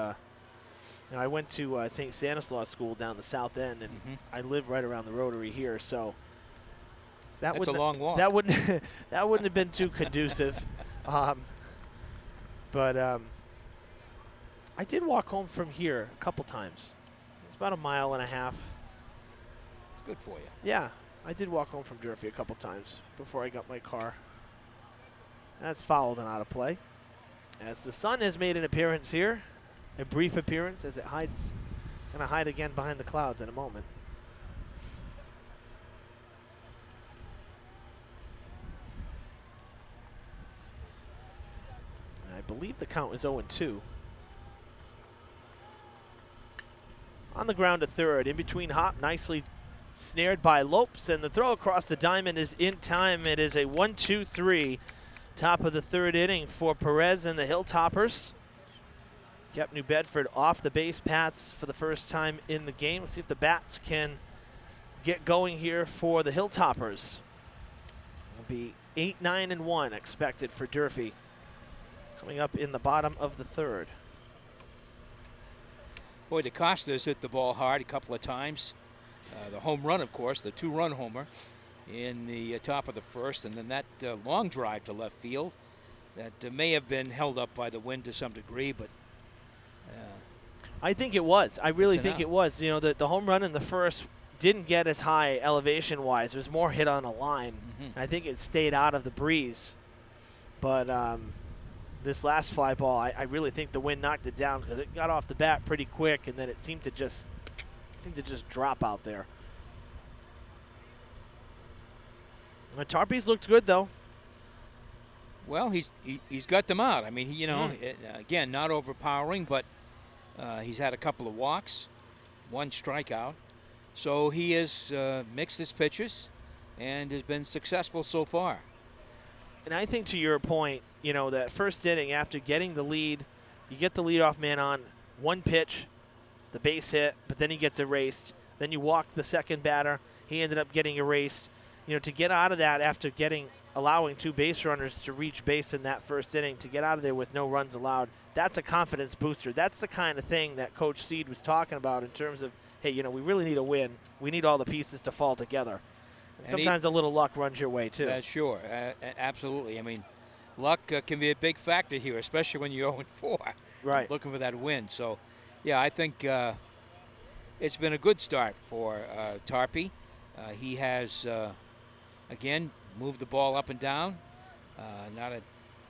know, I went to St. Stanislaus School down the south end, and I live right around the Rotary here, so That's a long walk. That wouldn't that wouldn't have been too conducive. But I did walk home from here a couple times. It's about 1.5 miles. It's good for you. Yeah, I did walk home from Durfee a couple times before I got my car. That's fouled and out of play. As the sun has made an appearance here, a brief appearance as it hides, going to hide again behind the clouds in a moment. I believe the count is 0-2. On the ground to third, in between hop, nicely snared by Lopes, and the throw across the diamond is in time. It is a 1-2-3, top of the third inning for Perez and the Hilltoppers. Kept New Bedford off the base paths for the first time in the game. Let's see if the bats can get going here for the Hilltoppers. Will be 8-9-1 expected for Durfee coming up in the bottom of the third. Boy, DaCosta's hit the ball hard a couple of times. The home run, of course, the 2-run homer in the top of the first, and then that long drive to left field that may have been held up by the wind to some degree, but I think it was. I really It's think enough. it was. You know, the home run in the first didn't get as high elevation-wise. There was more hit on a line. And I think it stayed out of the breeze. But this last fly ball, I really think the wind knocked it down because it got off the bat pretty quick, and then it seemed to just drop out there. Tarpey's looked good, though. well, he's got them out. I mean, again, not overpowering, but he's had a couple of walks, 1 strikeout. So he has mixed his pitches and has been successful so far. And I think to your point, you know, that first inning after getting the lead, you get the leadoff man on, one pitch, the base hit, but then he gets erased. Then you walk the second batter. He ended up getting erased. To get out of that after allowing 2 base runners to reach base in that first inning, to get out of there with no runs allowed, that's a confidence booster. That's the kind of thing that Coach Seed was talking about in terms of, hey, we really need a win. We need all the pieces to fall together. And sometimes a little luck runs your way, too. Sure, absolutely. I mean, luck can be a big factor here, especially when you're 0-4. Right. Looking for that win. So, yeah, I think it's been a good start for Tarpey. He has, again, moved the ball up and down. Not a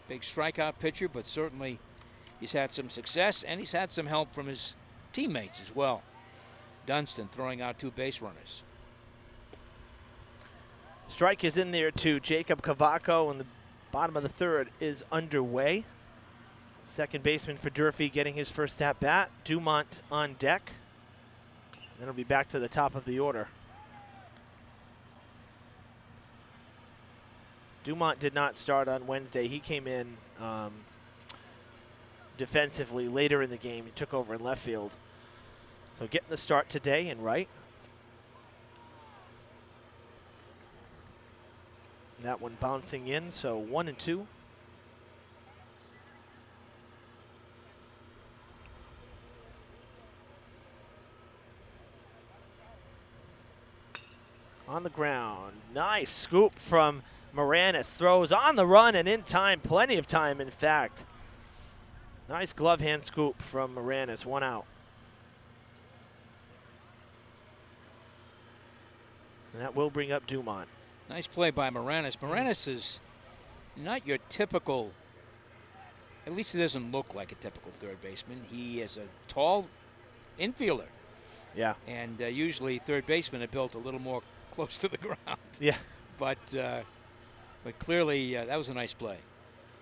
big strikeout pitcher, but certainly he's had some success, and he's had some help from his teammates as well. Dunston throwing out 2 base runners. Strike is in there to Jacob Cavaco, and the bottom of the third is underway. Second baseman for Durfee getting his first at-bat. Dumont on deck. Then it'll be back to the top of the order. Dumont did not start on Wednesday. He came in defensively later in the game. He took over in left field. So getting the start today in right. And that one bouncing in, so 1-2. On the ground. Nice scoop from Moranis. Throws on the run and in time. Plenty of time, in fact. Nice glove hand scoop from Moranis. 1 out. And that will bring up Dumont. Nice play by Moranis. Moranis is not your typical, at least he doesn't look like a typical third baseman. He is a tall infielder. Yeah. And usually third basemen are built a little more close to the ground. Yeah. But clearly that was a nice play.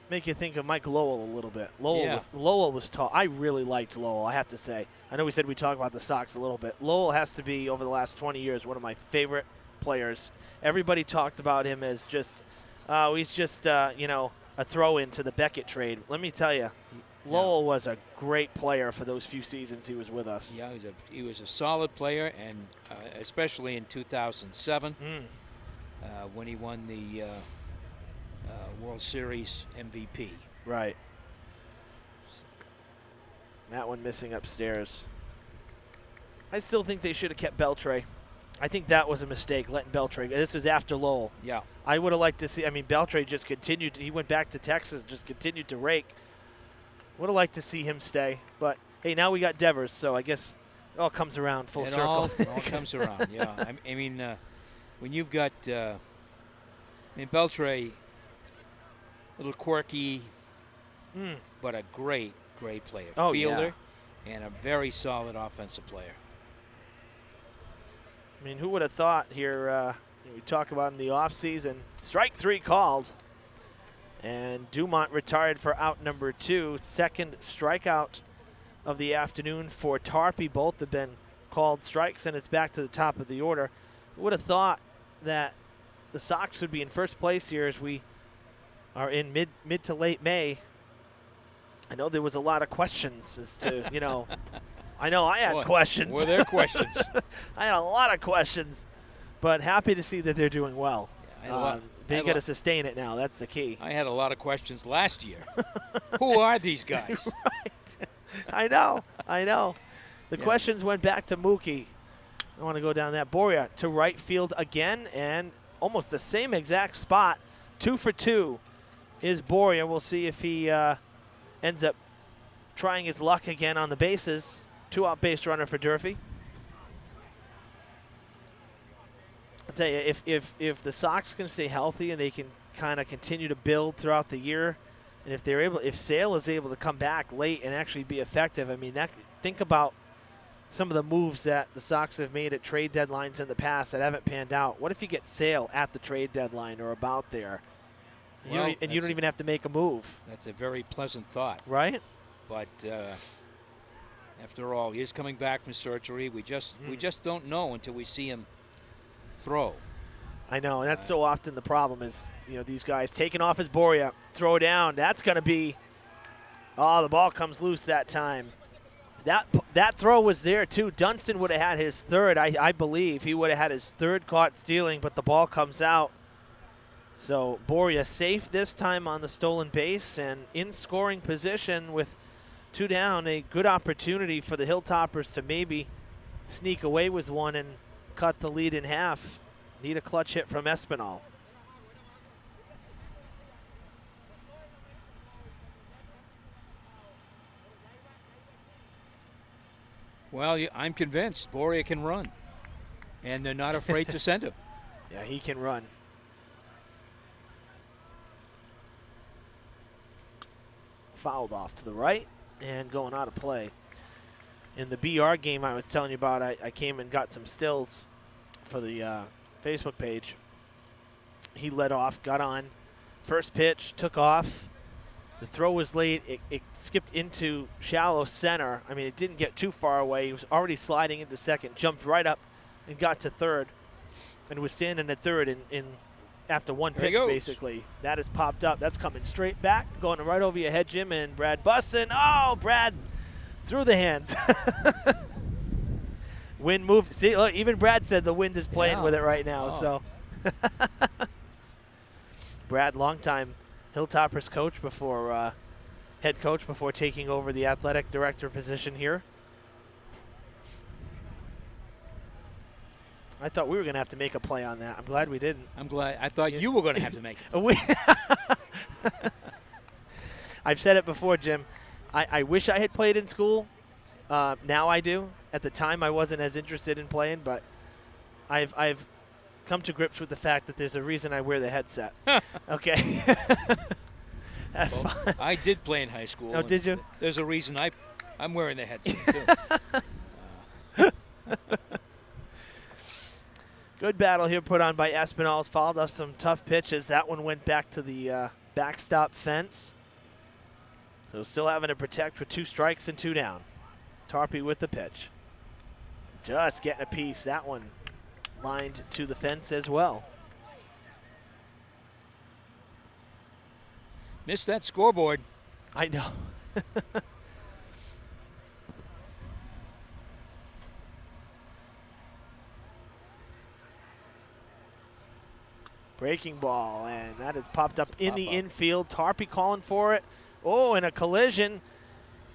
Make you think of Mike Lowell a little bit. Lowell was tall. I really liked Lowell, I have to say. I know we said we talk about the Sox a little bit. Lowell has to be, over the last 20 years, one of my favorite players. Everybody talked about him as just, he's just, a throw-in to the Beckett trade. Let me tell you, Lowell was a great player for those few seasons he was with us. Yeah, he was a solid player, and especially in 2007 when he won the World Series MVP. Right. That one missing upstairs. I still think they should have kept Beltre. I think that was a mistake, letting Beltre. This is after Lowell. Yeah. I would have liked to see, Beltre just continued. He went back to Texas, just continued to rake. Would have liked to see him stay. But, hey, now we got Devers, so I guess it all comes around full circle. It all comes around, yeah. When you've got, Beltre, a little quirky, but a great player. Oh, Fielder, and a very solid offensive player. Who would have thought here, we talk about in the offseason, strike 3 called, and Dumont retired for out number 2. Second strikeout of the afternoon for Tarpey. Both have been called strikes, and it's back to the top of the order. Who would have thought that the Sox would be in first place here as we are in mid to late May? I know there was a lot of questions as to, I know I had questions. Were there questions? I had a lot of questions, but happy to see that they're doing well. They got to sustain it now. That's the key. I had a lot of questions last year. Who are these guys? Right. I know. The questions went back to Mookie. I want to go down that. Boria to right field again, and almost the same exact spot. 2 for 2 is Boria. We'll see if he ends up trying his luck again on the bases. 2-out base runner for Durfee. I'll tell you, if the Sox can stay healthy and they can kind of continue to build throughout the year, and if Sale is able to come back late and actually be effective, think about some of the moves that the Sox have made at trade deadlines in the past that haven't panned out. What if you get Sale at the trade deadline or about there, you don't even have to make a move? That's a very pleasant thought, right? But after all, he is coming back from surgery. We just don't know until we see him throw. I know, and that's so often the problem is, these guys taking off his Boria, throw down. That's going to be, the ball comes loose that time. That throw was there too. Dunston would have had his third, I believe. He would have had his third caught stealing, but the ball comes out. So Boria safe this time on the stolen base and in scoring position with 2 down. A good opportunity for the Hilltoppers to maybe sneak away with one and cut the lead in half. Need a clutch hit from Espinal. Well, I'm convinced Boria can run, and they're not afraid to send him. Yeah, he can run. Fouled off to the right and going out of play. In the BR game I was telling you about, I came and got some stills for the Facebook page. He led off, got on, first pitch, took off. The throw was late. It skipped into shallow center. I mean, it didn't get too far away. He was already sliding into second, jumped right up and got to third, and was standing at third in after one pitch, basically. That has popped up. That's coming straight back, going right over your head, Jim, and Brad busting. Oh, Brad through the hands. Wind moved. See, look, even Brad said the wind is playing with it right now. So, Brad, longtime Hilltoppers coach before head coach before taking over the athletic director position here. I thought we were going to have to make a play on that. I'm glad we didn't. I'm glad. I thought you were going to have to make it. I've said it before, Jim. I wish I had played in school. Now I do. At the time, I wasn't as interested in playing, but I've come to grips with the fact that there's a reason I wear the headset. Okay. That's fine. I did play in high school. Oh, did you? There's a reason I'm wearing the headset, too. Good battle here put on by Espinal's. Fouled off some tough pitches. That one went back to the backstop fence. So still having to protect with 2 strikes and 2 down. Tarpey with the pitch. Just getting a piece. That one lined to the fence as well. Missed that scoreboard. I know. Breaking ball, and that has popped up in the infield. Tarpey calling for it. Oh, and a collision.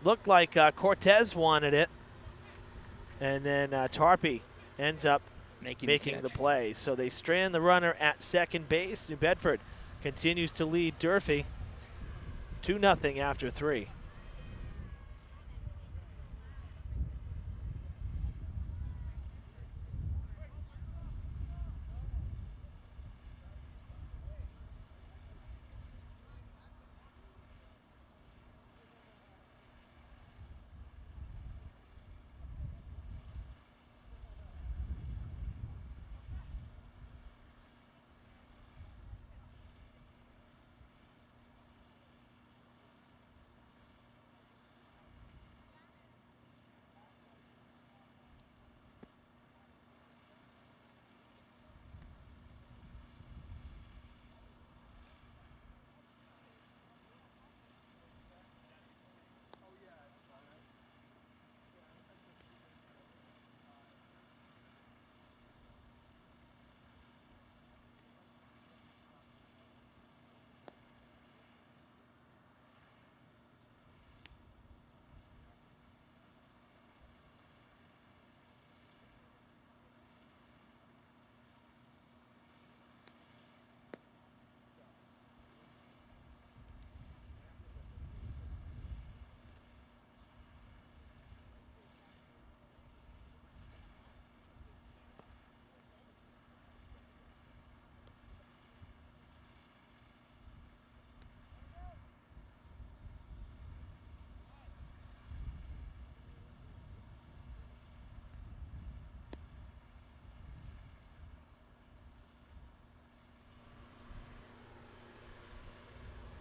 Looked like Cortez wanted it. And then Tarpey ends up making the play. So they strand the runner at second base. New Bedford continues to lead Durfee 2-0 after 3.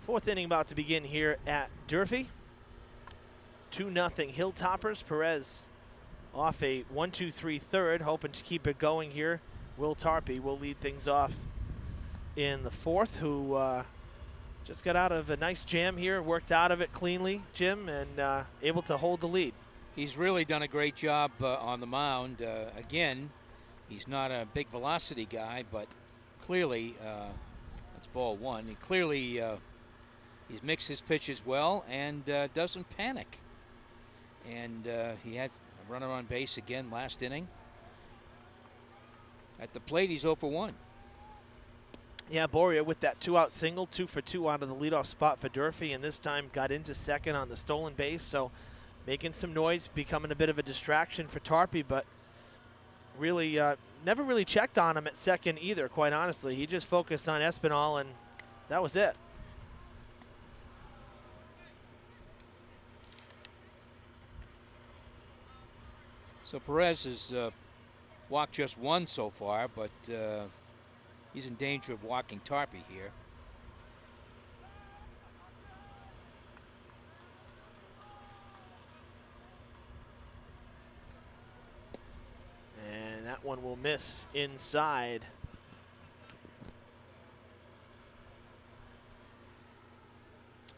Fourth inning about to begin here at Durfee. 2-0 Hilltoppers. Perez off a 1-2-3 third, hoping to keep it going here. Will Tarpey will lead things off in the fourth, who just got out of a nice jam here, worked out of it cleanly, Jim, and able to hold the lead. He's really done a great job on the mound. Again, he's not a big velocity guy, but clearly, that's ball one. He clearly he's mixed his pitches well and doesn't panic. And he had a runner on base again last inning. At the plate, he's 0 for 1. Yeah, Boria with that 2-out single, 2 for 2 out of the leadoff spot for Durfee, and this time got into second on the stolen base, so making some noise, becoming a bit of a distraction for Tarpey, but really never really checked on him at second either, quite honestly. He just focused on Espinal, and that was it. So Perez has walked just one so far, but he's in danger of walking Tarpey here. And that one will miss inside.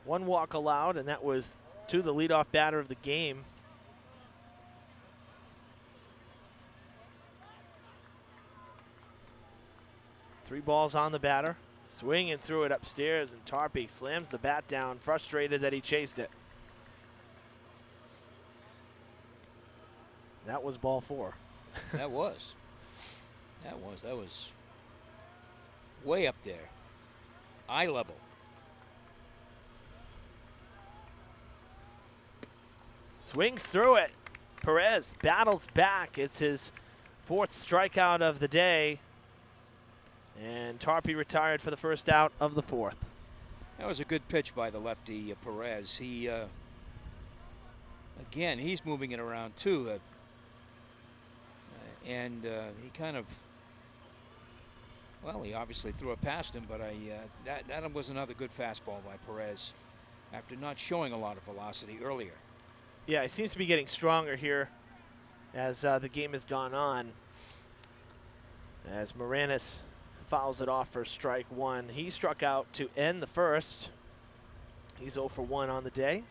One walk allowed, and that was to the leadoff batter of the game. Three balls on the batter. Swinging through it upstairs, and Tarpey slams the bat down, frustrated that he chased it. That was ball 4. That was way up there. Eye level. Swings through it. Perez battles back. It's his 4th strikeout of the day. And Tarpey retired for the first out of the 4th. That was a good pitch by the lefty, Perez. He, again, he's moving it around too. And he kind of, well, he obviously threw it past him, but that was another good fastball by Perez after not showing a lot of velocity earlier. Yeah, he seems to be getting stronger here as the game has gone on. As Moranis fouls it off for strike 1. He struck out to end the first. He's 0 for 1 on the day.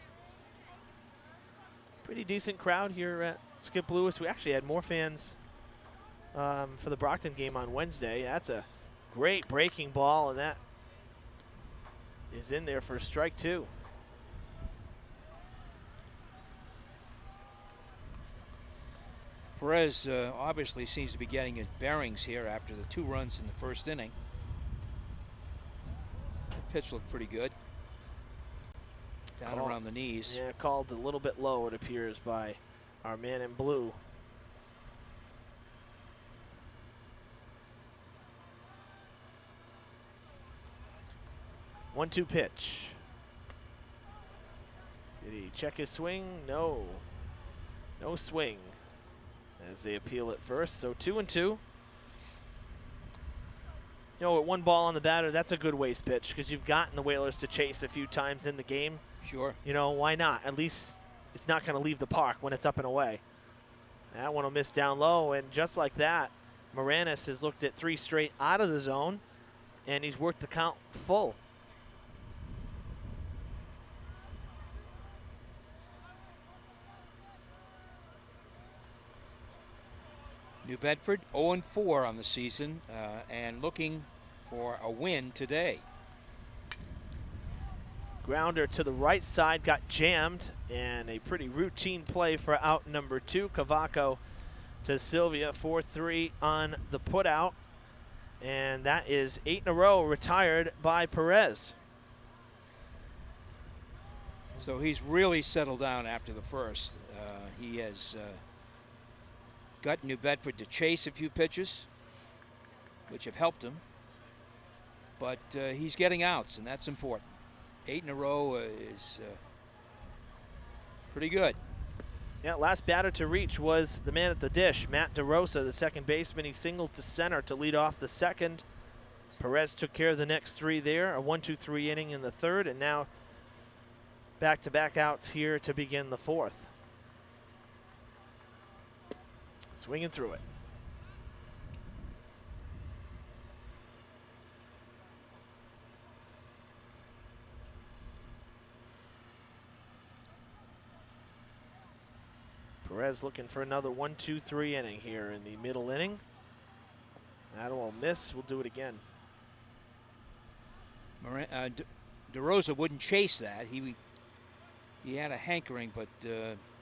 Pretty decent crowd here at Skip Lewis. We actually had more fans for the Brockton game on Wednesday. That's a great breaking ball, and that is in there for strike 2. Perez obviously seems to be getting his bearings here after the 2 runs in the first inning. The pitch looked pretty good. Down around the knees. Yeah, called a little bit low, it appears, by our man in blue. One-two pitch. Did he check his swing? No. No swing as they appeal it first. So 2-2. You know, with 1 ball on the batter, that's a good waste pitch because you've gotten the Whalers to chase a few times in the game. Sure. You know, why not? At least it's not going to leave the park when it's up and away. That one will miss down low, and just like that, Moranis has looked at 3 straight out of the zone, and he's worked the count full. New Bedford 0-4 on the season and looking for a win today. Grounder to the right side got jammed, and a pretty routine play for out number 2. Cavaco to Sylvia, 4-3 on the putout. And that is 8 in a row retired by Perez. So he's really settled down after the first. He has got New Bedford to chase a few pitches, which have helped him. But he's getting outs, and that's important. 8 in a row is pretty good. Yeah, last batter to reach was the man at the dish, Matt DeRosa, the second baseman. He singled to center to lead off the second. Perez took care of the next 3 there, a 1-2-3 inning in the third, and now back-to-back outs here to begin the 4th. Swinging through it. Perez looking for another 1-2-3 inning here in the middle inning. That will miss. We'll do it again. DeRosa wouldn't chase that. He had a hankering, but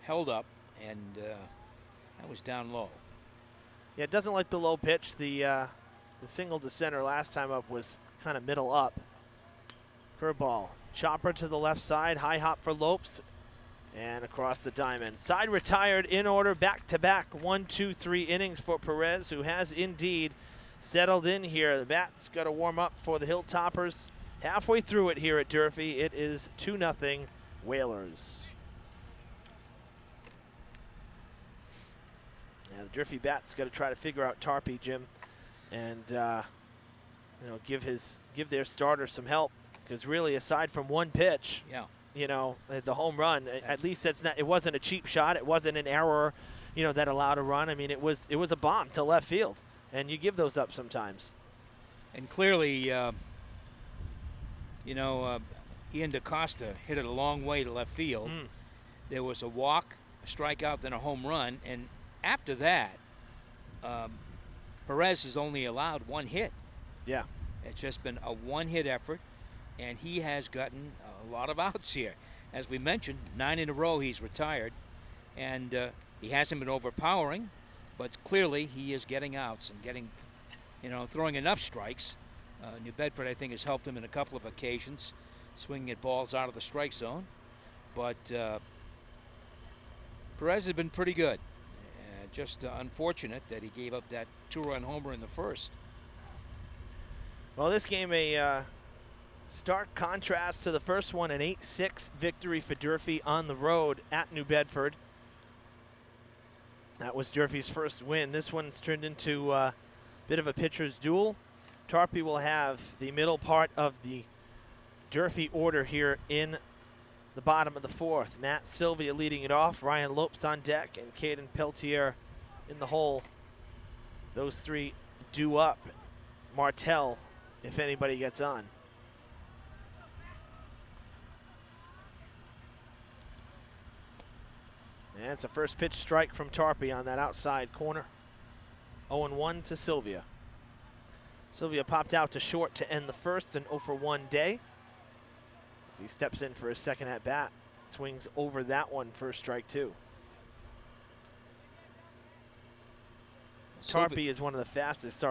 held up, and that was down low. Yeah, it doesn't like the low pitch. The single to center last time up was kind of middle up. Curveball. Chopper to the left side. High hop for Lopes. And across the diamond. Side retired in order. Back-to-back 1-2-3 innings for Perez, who has indeed settled in here. The bat's got to warm up for the Hilltoppers. Halfway through it here at Durfee. It is 2-0 Whalers. Yeah, the Durfee bat's got to try to figure out Tarpey, Jim, and give their starter some help, because really, aside from one pitch, the home run, at least it wasn't a cheap shot. It wasn't an error, that allowed a run. I mean, it was a bomb to left field, and you give those up sometimes. And clearly, Ian DaCosta hit it a long way to left field. There was a walk, a strikeout, then a home run, and after that, Perez has only allowed one hit. Yeah. It's just been a one-hit effort, and he has gotten a lot of outs here. As we mentioned, 9 in a row he's retired, and he hasn't been overpowering, but clearly he is getting outs and throwing enough strikes. New Bedford, I think, has helped him in a couple of occasions, swinging at balls out of the strike zone. But Perez has been pretty good. Just unfortunate that he gave up that 2-run homer in the first. Well, this game a stark contrast to the first one, an 8-6 victory for Durfee on the road at New Bedford. That was Durfee's first win. This one's turned into a bit of a pitcher's duel. Tarpey will have the middle part of the Durfee order here in the bottom of the fourth. Matt Sylvia leading it off, Ryan Lopes on deck, and Caden Peltier in the hole. Those three due up. Martell, if anybody gets on. And it's a first pitch strike from Tarpey on that outside corner. 0-1 to Sylvia. Sylvia popped out to short to end the first, an 0-for-1 day. As he steps in for his second at bat, swings over that one for strike two. Tarpey is one of the fastest,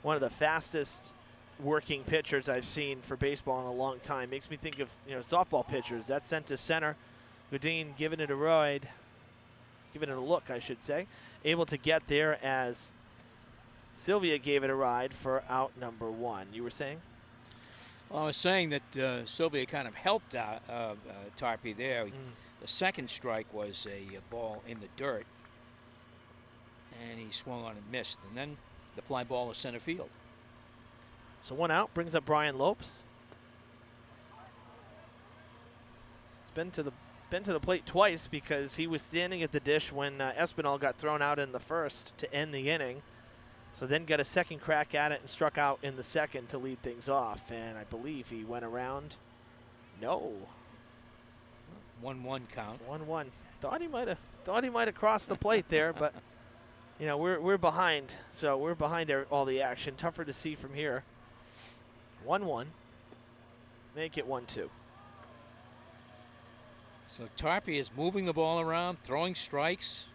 one of the fastest working pitchers I've seen for baseball in a long time. Makes me think of, softball pitchers. That's sent to center. Godin giving it a ride, giving it a look, I should say. Able to get there as Sylvia gave it a ride for out number one. You were saying? Well, I was saying that Sylvia kind of helped out Tarpey there. The second strike was a ball in the dirt, and he swung on and missed. And then the fly ball was center field. So one out brings up Brian Lopes. He's been to the plate twice because he was standing at the dish when Espinal got thrown out in the first to end the inning. So then got a second crack at it and struck out in the second to lead things off. And I believe he went around. No. 1-1 count. 1-1. Thought he might have crossed the plate there, but we're behind. So we're behind all the action. Tougher to see from here. 1-1. Make it 1-2. So Tarpey is moving the ball around, throwing strikes,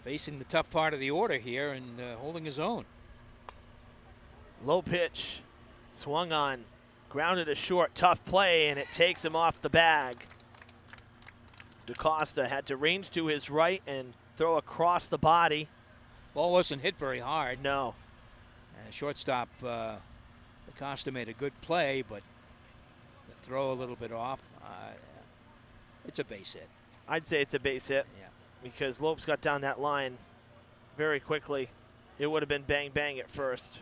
facing the tough part of the order here and holding his own. Low pitch, swung on, grounded a short, tough play, and it takes him off the bag. DaCosta had to range to his right and throw across the body. Ball wasn't hit very hard. No. And shortstop DaCosta made a good play, but the throw a little bit off. It's a base hit. I'd say it's a base hit. Yeah. Because Lopes got down that line very quickly. It would have been bang bang at first.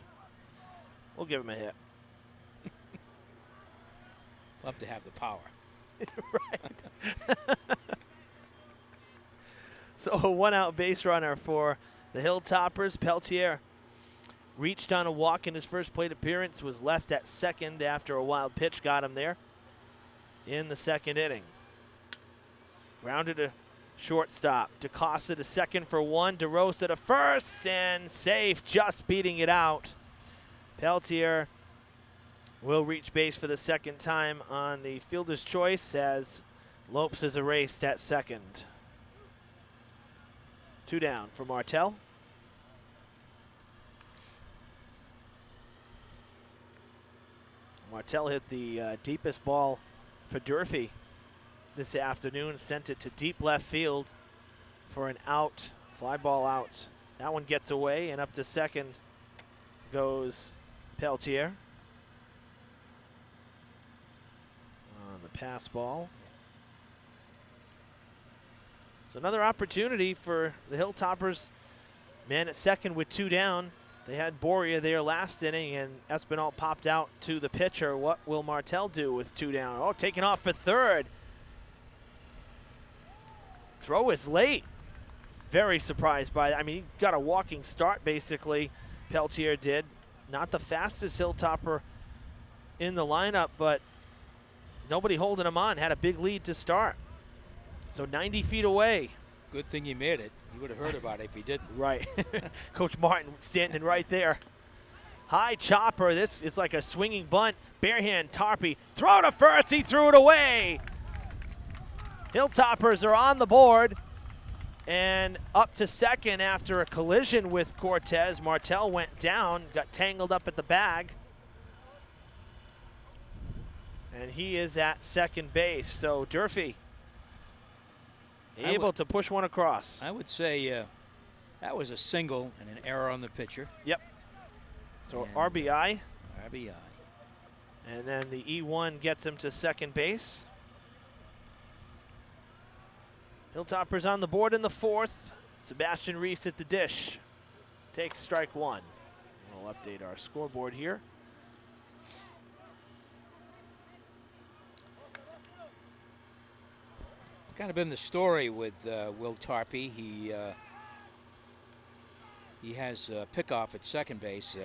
We'll give him a hit. Love to have the power. Right. So a one-out base runner for the Hilltoppers. Peltier reached on a walk in his first plate appearance, was left at second after a wild pitch got him there in the second inning. Grounded to shortstop. DeCosta to second for one. DeRosa to first, and safe, just beating it out. Peltier will reach base for the second time on the fielder's choice as Lopes is erased at second. 2 down for Martell. Martell hit the deepest ball for Durfee this afternoon, sent it to deep left field for an out, fly ball out. That one gets away, and up to second goes Peltier on the pass ball. So another opportunity for the Hilltoppers. Man at second with 2 down. They had Boria there last inning, and Espinal popped out to the pitcher. What will Martell do with 2 down? Oh, taking off for third. Throw is late. Very surprised by that. I mean, he got a walking start, basically, Peltier did. Not the fastest Hilltopper in the lineup, but nobody holding him on. Had a big lead to start. So 90 feet away. Good thing he made it. He would have heard about it if he didn't. Right. Coach Martin standing right there. High chopper. This is like a swinging bunt. Barehand Tarpey. Throw to first. He threw it away. Hilltoppers are on the board. And up to second after a collision with Cortez. Martell went down, got tangled up at the bag. And he is at second base. So Durfee able to push one across. I would say that was a single and an error on the pitcher. Yep. So And RBI. RBI. And then the E1 gets him to second base. Hilltoppers on the board in the fourth. Sebastian Reese at the dish. Takes strike one. We'll update our scoreboard here. Kind of been the story with Will Tarpey. He has pickoff at second base,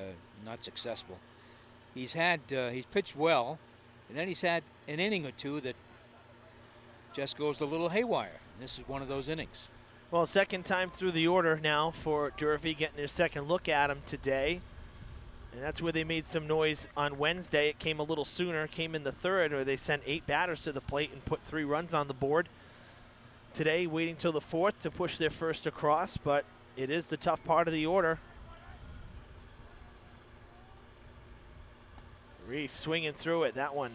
not successful. He's pitched well, and then he's had an inning or two that just goes a little haywire. And this is one of those innings. Well, second time through the order now for Durfee, getting their second look at him today. And that's where they made some noise on Wednesday. It came a little sooner, came in the third, where they sent 8 batters to the plate and put 3 runs on the board. Today, waiting till the fourth to push their first across, but it is the tough part of the order. Reese swinging through it. That one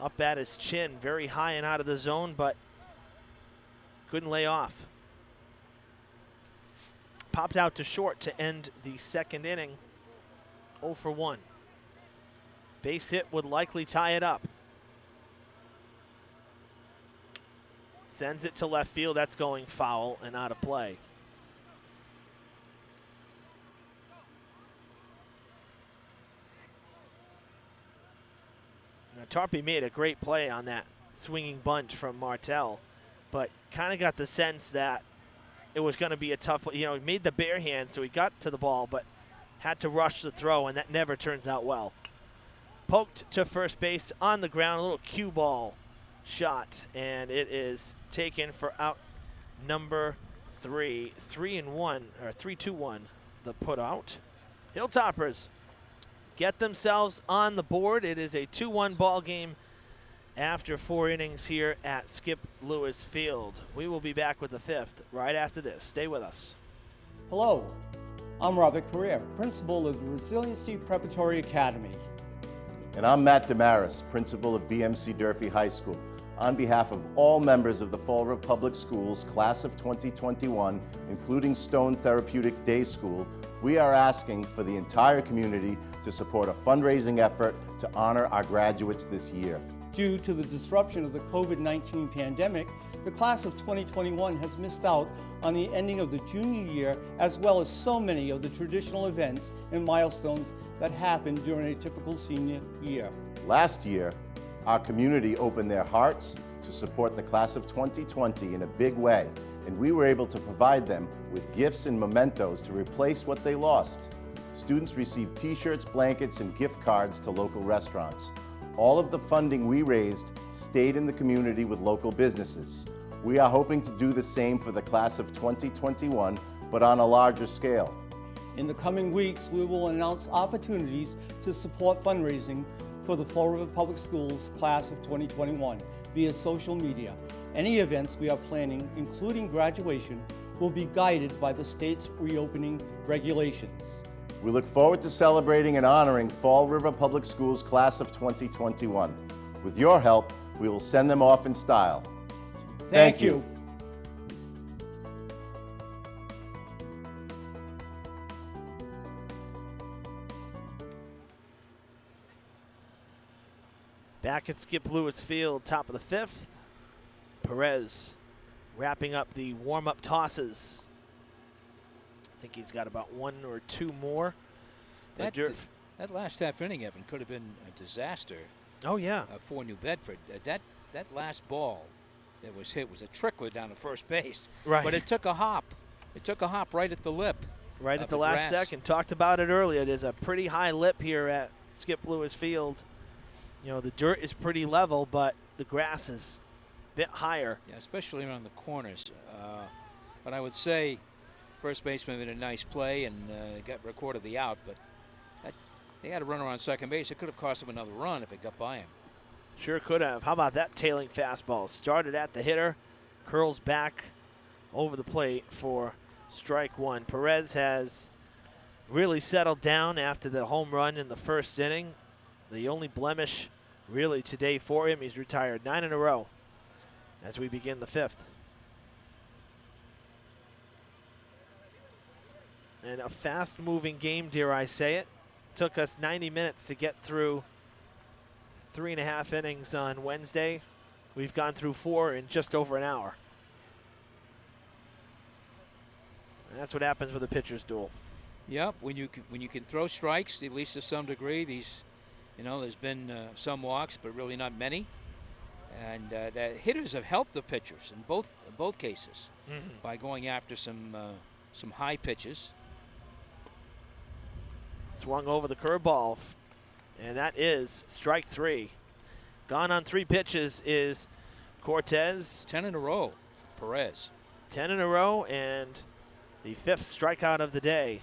up at his chin, very high and out of the zone, but couldn't lay off. Popped out to short to end the second inning. 0 for 1. Base hit would likely tie it up. Sends it to left field. That's going foul and out of play. Now, Tarpey made a great play on that swinging bunt from Martell, but kind of got the sense that it was going to be a tough, he made the bare hand, so he got to the ball, but had to rush the throw, and that never turns out well. Poked to first base on the ground, a little cue ball shot, and it is taken for out number 3. 3-1, or 3-2-1, the put out. Hilltoppers get themselves on the board. It is a 2-1 ball game after 4 innings here at Skip Lewis Field. We will be back with the 5th right after this. Stay with us. Hello, I'm Robert Correa, principal of the Resiliency Preparatory Academy. And I'm Matt Damaris, principal of BMC Durfee High School. On behalf of all members of the Fall River Public Schools class of 2021, including Stone Therapeutic Day School, we are asking for the entire community to support a fundraising effort to honor our graduates this year. Due to the disruption of the COVID-19 pandemic, the class of 2021 has missed out on the ending of the junior year, as well as so many of the traditional events and milestones that happen during a typical senior year. Last year, our community opened their hearts to support the class of 2020 in a big way, and we were able to provide them with gifts and mementos to replace what they lost. Students received t-shirts, blankets, and gift cards to local restaurants. All of the funding we raised stayed in the community with local businesses. We are hoping to do the same for the class of 2021, but on a larger scale. In the coming weeks, we will announce opportunities to support fundraising for the Fall River Public Schools class of 2021 via social media. Any events we are planning, including graduation, will be guided by the state's reopening regulations. We look forward to celebrating and honoring Fall River Public Schools class of 2021. With your help, we will send them off in style. Thank you. Back at Skip Lewis Field, top of the fifth. Perez wrapping up the warm-up tosses. I think he's got about one or two more. That last half inning, Evan, could have been a disaster Oh, yeah. for New Bedford. That last ball that was hit was a trickler down to first base. Right. But it took a hop. It took a hop right at the lip. Right of at the the last grass. second. Talked about it earlier. There's a pretty high lip here at Skip Lewis Field. You know, the dirt is pretty level, but the grass is a bit higher. Yeah, especially around the corners. But I would say first baseman made a nice play and got recorded the out, but they had a runner on second base. It could have cost him another run if it got by him. Sure could have. How about that tailing fastball? Started at the hitter, curls back over the plate for strike one. Perez has really settled down after the home run in the first inning. The only blemish really today for him, he's retired 9 in a row as we begin the fifth. And a fast-moving game, dare I say it. Took us 90 minutes to get through 3.5 innings on Wednesday. We've gone through 4 in just over an hour. And that's what happens with a pitcher's duel. Yep, when you can throw strikes, at least to some degree, there's been some walks, but really not many. And the hitters have helped the pitchers in both cases by going after some high pitches. Swung over the curveball, and that is strike 3. Gone on 3 pitches is Cortez. 10 in a row, Perez. 10 in a row, and the 5th strikeout of the day.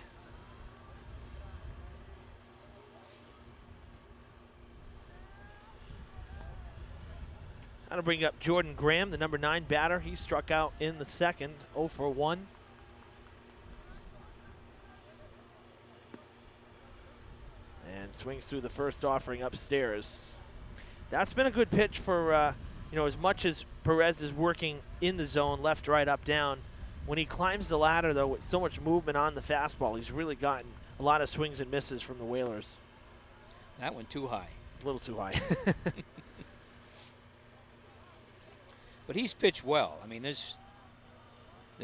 That'll bring up Jordan Graham, the number 9 batter. He struck out in the second, 0 for 1. And swings through the first offering upstairs. That's been a good pitch for, as much as Perez is working in the zone, left, right, up, down. When he climbs the ladder, though, with so much movement on the fastball, he's really gotten a lot of swings and misses from the Whalers. That one too high. A little too high. But he's pitched well. I mean,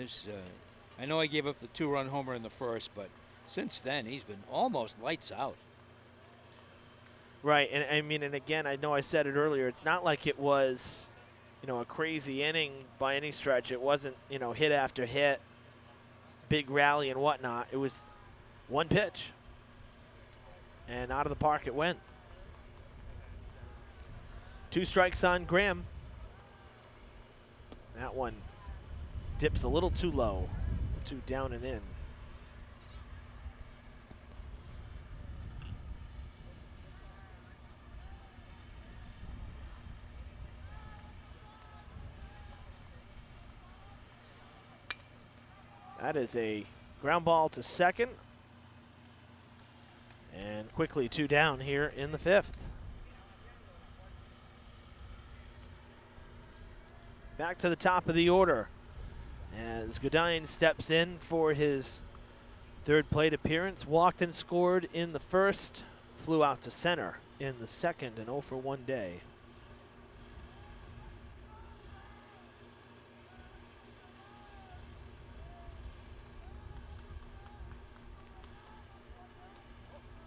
I know I gave up the 2-run homer in the first, but since then he's been almost lights out. Right, and I mean, and again, I know I said it earlier, it's not like it was, a crazy inning by any stretch. It wasn't, hit after hit, big rally and whatnot. It was one pitch, and out of the park it went. 2 strikes on Graham. That one dips a little too low, too down and in. That is a ground ball to second. And quickly 2 down here in the 5th. Back to the top of the order as Godin steps in for his 3rd plate appearance. Walked and scored in the first, flew out to center in the second, and 0 for 1 day.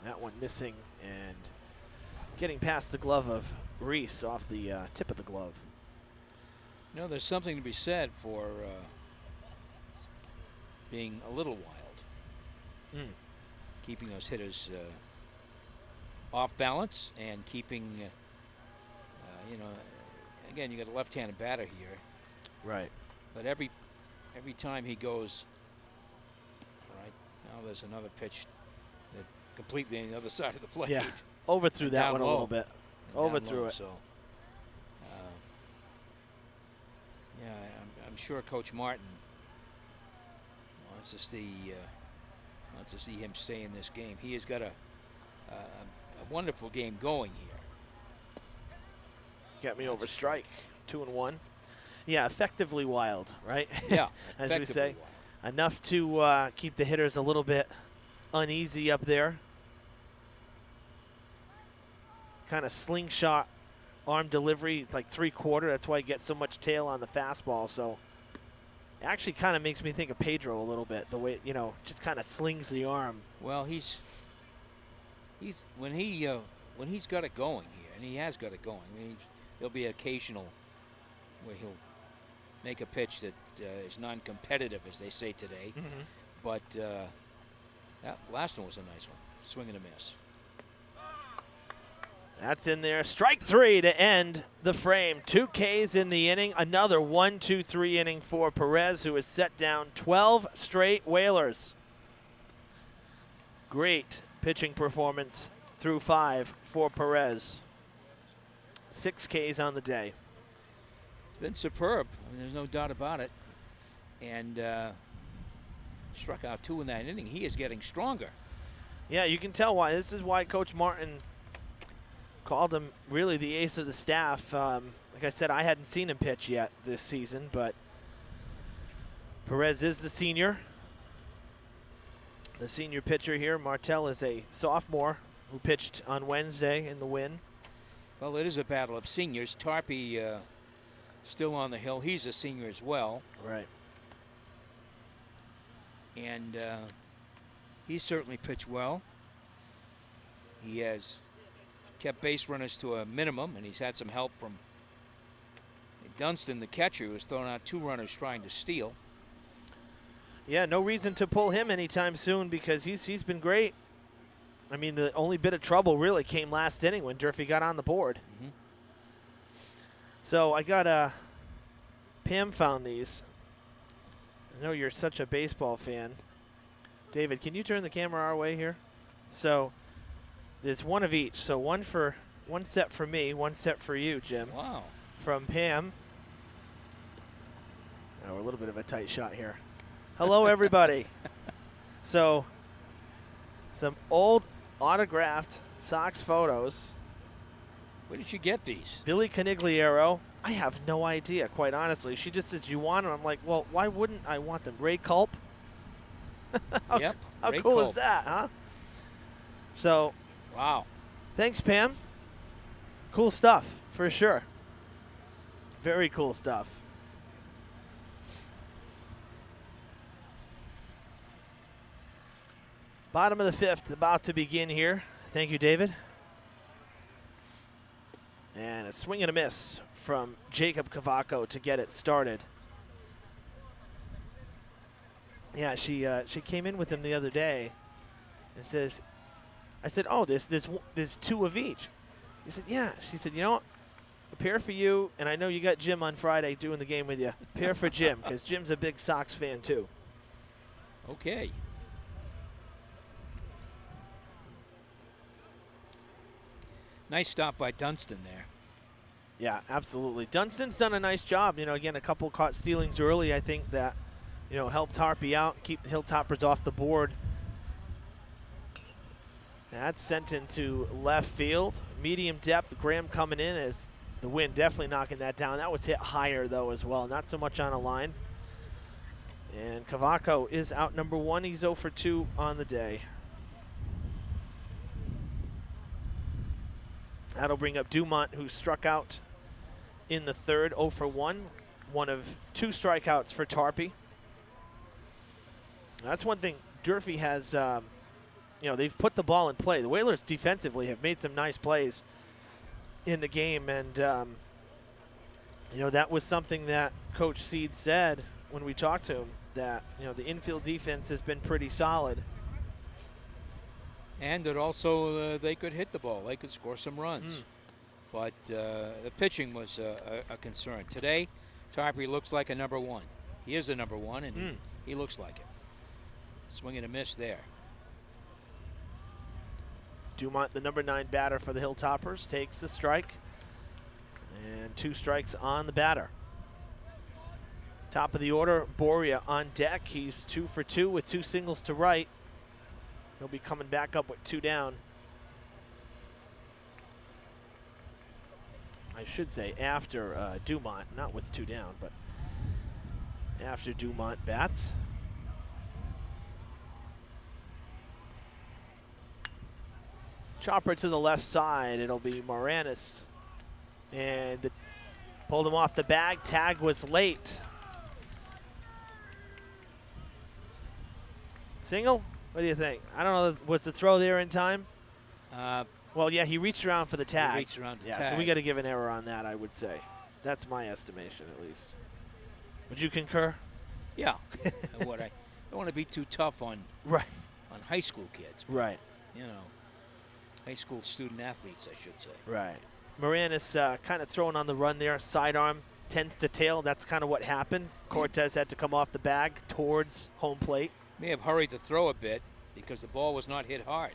That one missing and getting past the glove of Reese off the tip of the glove. There's something to be said for being a little wild. Keeping those hitters off balance and keeping, again, you got a left-handed batter here. Right. But every time he goes, all right, now there's another pitch that completely on the other side of the plate. Yeah. Overthrew that Down one a low. little bit. And down Overthrew low, it. So, yeah, I'm sure Coach Martin wants to see him stay in this game. He has got a wonderful game going here. Got me over strike. 2-1. Yeah, effectively wild, right? Yeah, As we say. effectively wild. Enough to keep the hitters a little bit uneasy up there. Kind of slingshot arm delivery, like 3/4. That's why he gets so much tail on the fastball. So it actually kind of makes me think of Pedro a little bit. The way, just kind of slings the arm. Well, he's when he's got it going here, and he has got it going. I mean, there'll be occasional where he'll make a pitch that is non-competitive, as they say today. Mm-hmm. But that last one was a nice one. Swing and a miss. That's in there. Strike 3 to end the frame. 2 Ks in the inning. Another 1-2-3 inning for Perez, who has set down 12 straight Whalers. Great pitching performance through 5 for Perez. 6 Ks on the day. It's been superb. I mean, there's no doubt about it. And struck out 2 in that inning. He is getting stronger. Yeah, you can tell why. This is why Coach Martin called him really the ace of the staff. Like I said, I hadn't seen him pitch yet this season, but Perez is the senior. The senior pitcher here. Martel is a sophomore who pitched on Wednesday in the win. Well, it is a battle of seniors. Tarpey still on the hill. He's a senior as well. Right. And he's certainly pitched well. He has kept base runners to a minimum, and he's had some help from Dunston, the catcher, who has thrown out 2 runners trying to steal. Yeah, no reason to pull him anytime soon because he's been great. I mean, the only bit of trouble really came last inning when Durfee got on the board. Mm-hmm. So I got Pam found these. I know you're such a baseball fan. David, can you turn the camera our way here? So there's one of each. So one set for me, one set for you, Jim. Wow. From Pam. Oh, we're a little bit of a tight shot here. Hello, everybody. So some old autographed Sox photos. Where did you get these? Billy Canigliaro. I have no idea, quite honestly. She just says, you want them? I'm like, well, why wouldn't I want them? Ray Culp? Yep. How Ray cool Culp. is that, huh? So, Wow. thanks, Pam. Cool stuff, for sure. Very cool stuff. Bottom of the 5th, about to begin here. Thank you, David. And a swing and a miss from Jacob Cavaco to get it started. Yeah, she came in with him the other day and says, I said, oh, there's 2 of each. He said, yeah. She said, you know what? A pair for you, and I know you got Jim on Friday doing the game with you. Pair for Jim, because Jim's a big Sox fan too. Okay. Nice stop by Dunston there. Yeah, absolutely. Dunston's done a nice job. Again, a couple caught stealings early, I think, that, helped Tarpey out, keep the Hilltoppers off the board. That's sent into left field. Medium depth, Graham coming in as the wind definitely knocking that down. That was hit higher, though, as well. Not so much on a line. And Cavaco is out number 1. He's 0 for 2 on the day. That'll bring up Dumont, who struck out in the 3rd, 0 for 1. One of 2 strikeouts for Tarpey. That's one thing Durfee has, they've put the ball in play. The Whalers defensively have made some nice plays in the game. And, that was something that Coach Seed said when we talked to him, that, the infield defense has been pretty solid. And that also they could hit the ball. They could score some runs. But the pitching was a concern. Today, Tarpey looks like a number one. He is a number one, and he looks like it. Swing and a miss there. Dumont, the number 9 batter for the Hilltoppers, takes the strike. And 2 strikes on the batter. Top of the order, Boria on deck. He's 2 for 2 with 2 singles to right. He'll be coming back up with 2 down. I should say after Dumont, not with 2 down, but after Dumont bats. Chopper to the left side. It'll be Moranis. And pulled him off the bag. Tag was late. Single? What do you think? I don't know. Was the throw there in time? Well, yeah, he reached around for the tag. He reached around to yeah, tag. so we got to give an error on that, I would say. That's my estimation, at least. Would you concur? Yeah. I don't want to be too tough on high school kids. Right. You know, high school student athletes, I should say. Right. Moranis kind of throwing on the run there. Sidearm tends to tail. That's kind of what happened. Cortez had to come off the bag towards home plate. May have hurried the throw a bit because the ball was not hit hard.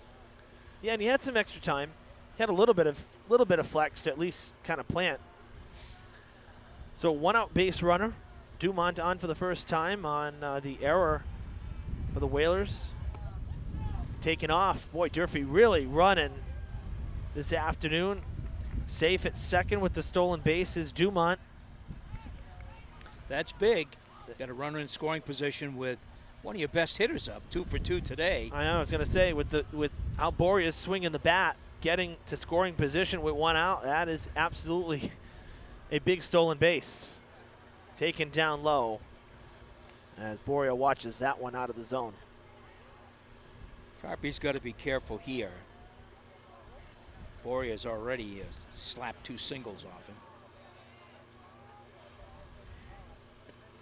Yeah, and he had some extra time. He had a little bit of flex to at least kind of plant. So 1 out base runner. Dumont on for the first time on the error for the Whalers. Taking off. Boy, Durfee really running this afternoon. Safe at second with the stolen bases. Dumont. That's big. Got a runner in scoring position with one of your best hitters up, 2 for 2 today. I know. I was going to say with Alboria's swinging the bat, getting to scoring position with 1 out, that is absolutely a big stolen base. Taken down low as Boria watches that one out of the zone. Tarpey's got to be careful here. Boria's already slapped 2 singles off him.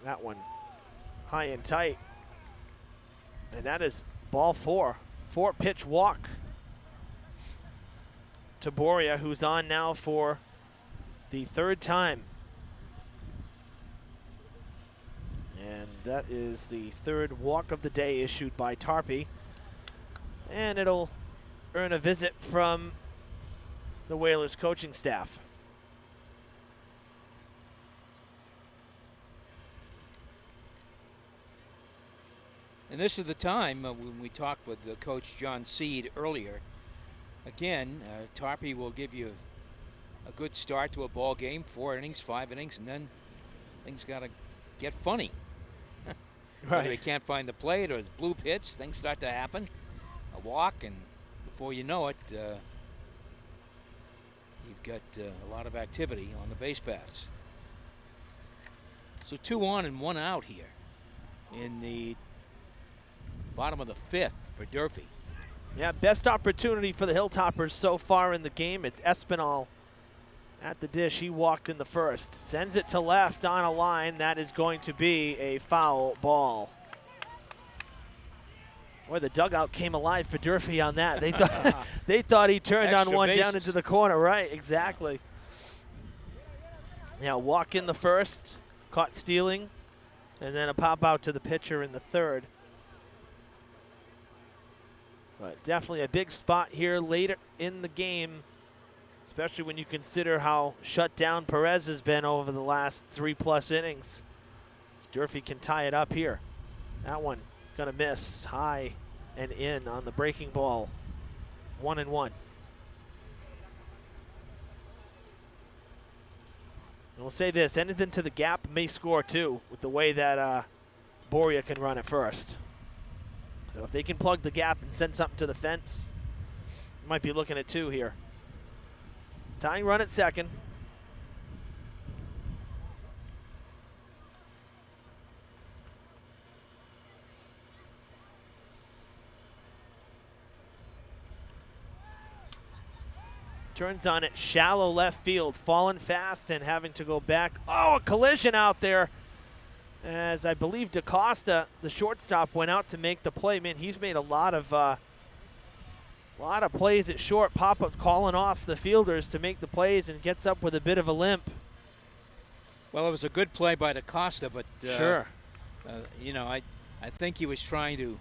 That one high and tight. And that is ball 4. 4-pitch walk to Boria, who's on now for the 3rd time. And that is the 3rd walk of the day issued by Tarpey. And it'll earn a visit from the Whalers coaching staff. And this is the time when we talked with the coach John Seed earlier. Again, Tarpey will give you a good start to a ball game, 4 innings, 5 innings, and then things got to get funny. Whether they can't find the plate or bloop hits, things start to happen. A walk, and before you know it, you've got a lot of activity on the base paths. So 2 on and 1 out here in the bottom of the 5th for Durfee. Yeah, best opportunity for the Hilltoppers so far in the game. It's Espinal at the dish. He walked in the first. Sends it to left on a line. That is going to be a foul ball. Boy, the dugout came alive for Durfee on that. They thought he turned Extra on one bases. down into the corner. Right, exactly. Yeah, walk in the first, caught stealing, and then a pop out to the pitcher in the 3rd. But definitely a big spot here later in the game, especially when you consider how shut down Perez has been over the last 3+ innings. If Durfee can tie it up here. That one gonna miss high and in on the breaking ball. 1-1. And we'll say this, anything to the gap may score too, with the way that Boria can run at first. So if they can plug the gap and send something to the fence, might be looking at 2 here. Tying run at second. Turns on it, shallow left field, falling fast and having to go back. Oh, a collision out there. As I believe DaCosta, the shortstop, went out to make the play. Man, he's made a lot of plays at short. Pop-up calling off the fielders to make the plays and gets up with a bit of a limp. Well, it was a good play by DaCosta, but Sure. you know, I think he was trying to.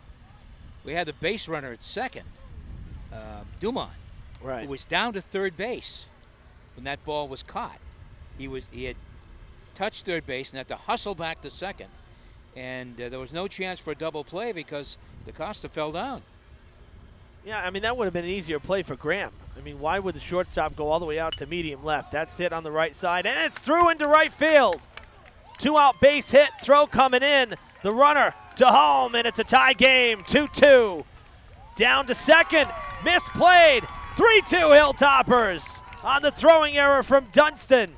We had the base runner at second, Dumont, Right. who was down to third base when that ball was caught. He had touched third base and had to hustle back to second, and there was no chance for a double play because DaCosta fell down. Yeah, I mean, that would have been an easier play for Graham. I mean, why would the shortstop go all the way out to medium left? That's hit on the right side, and it's through into right field. 2-out base hit, throw coming in. The runner to home, and it's a tie game, 2-2. Down to second, misplayed. 3-2 Hilltoppers on the throwing error from Dunston.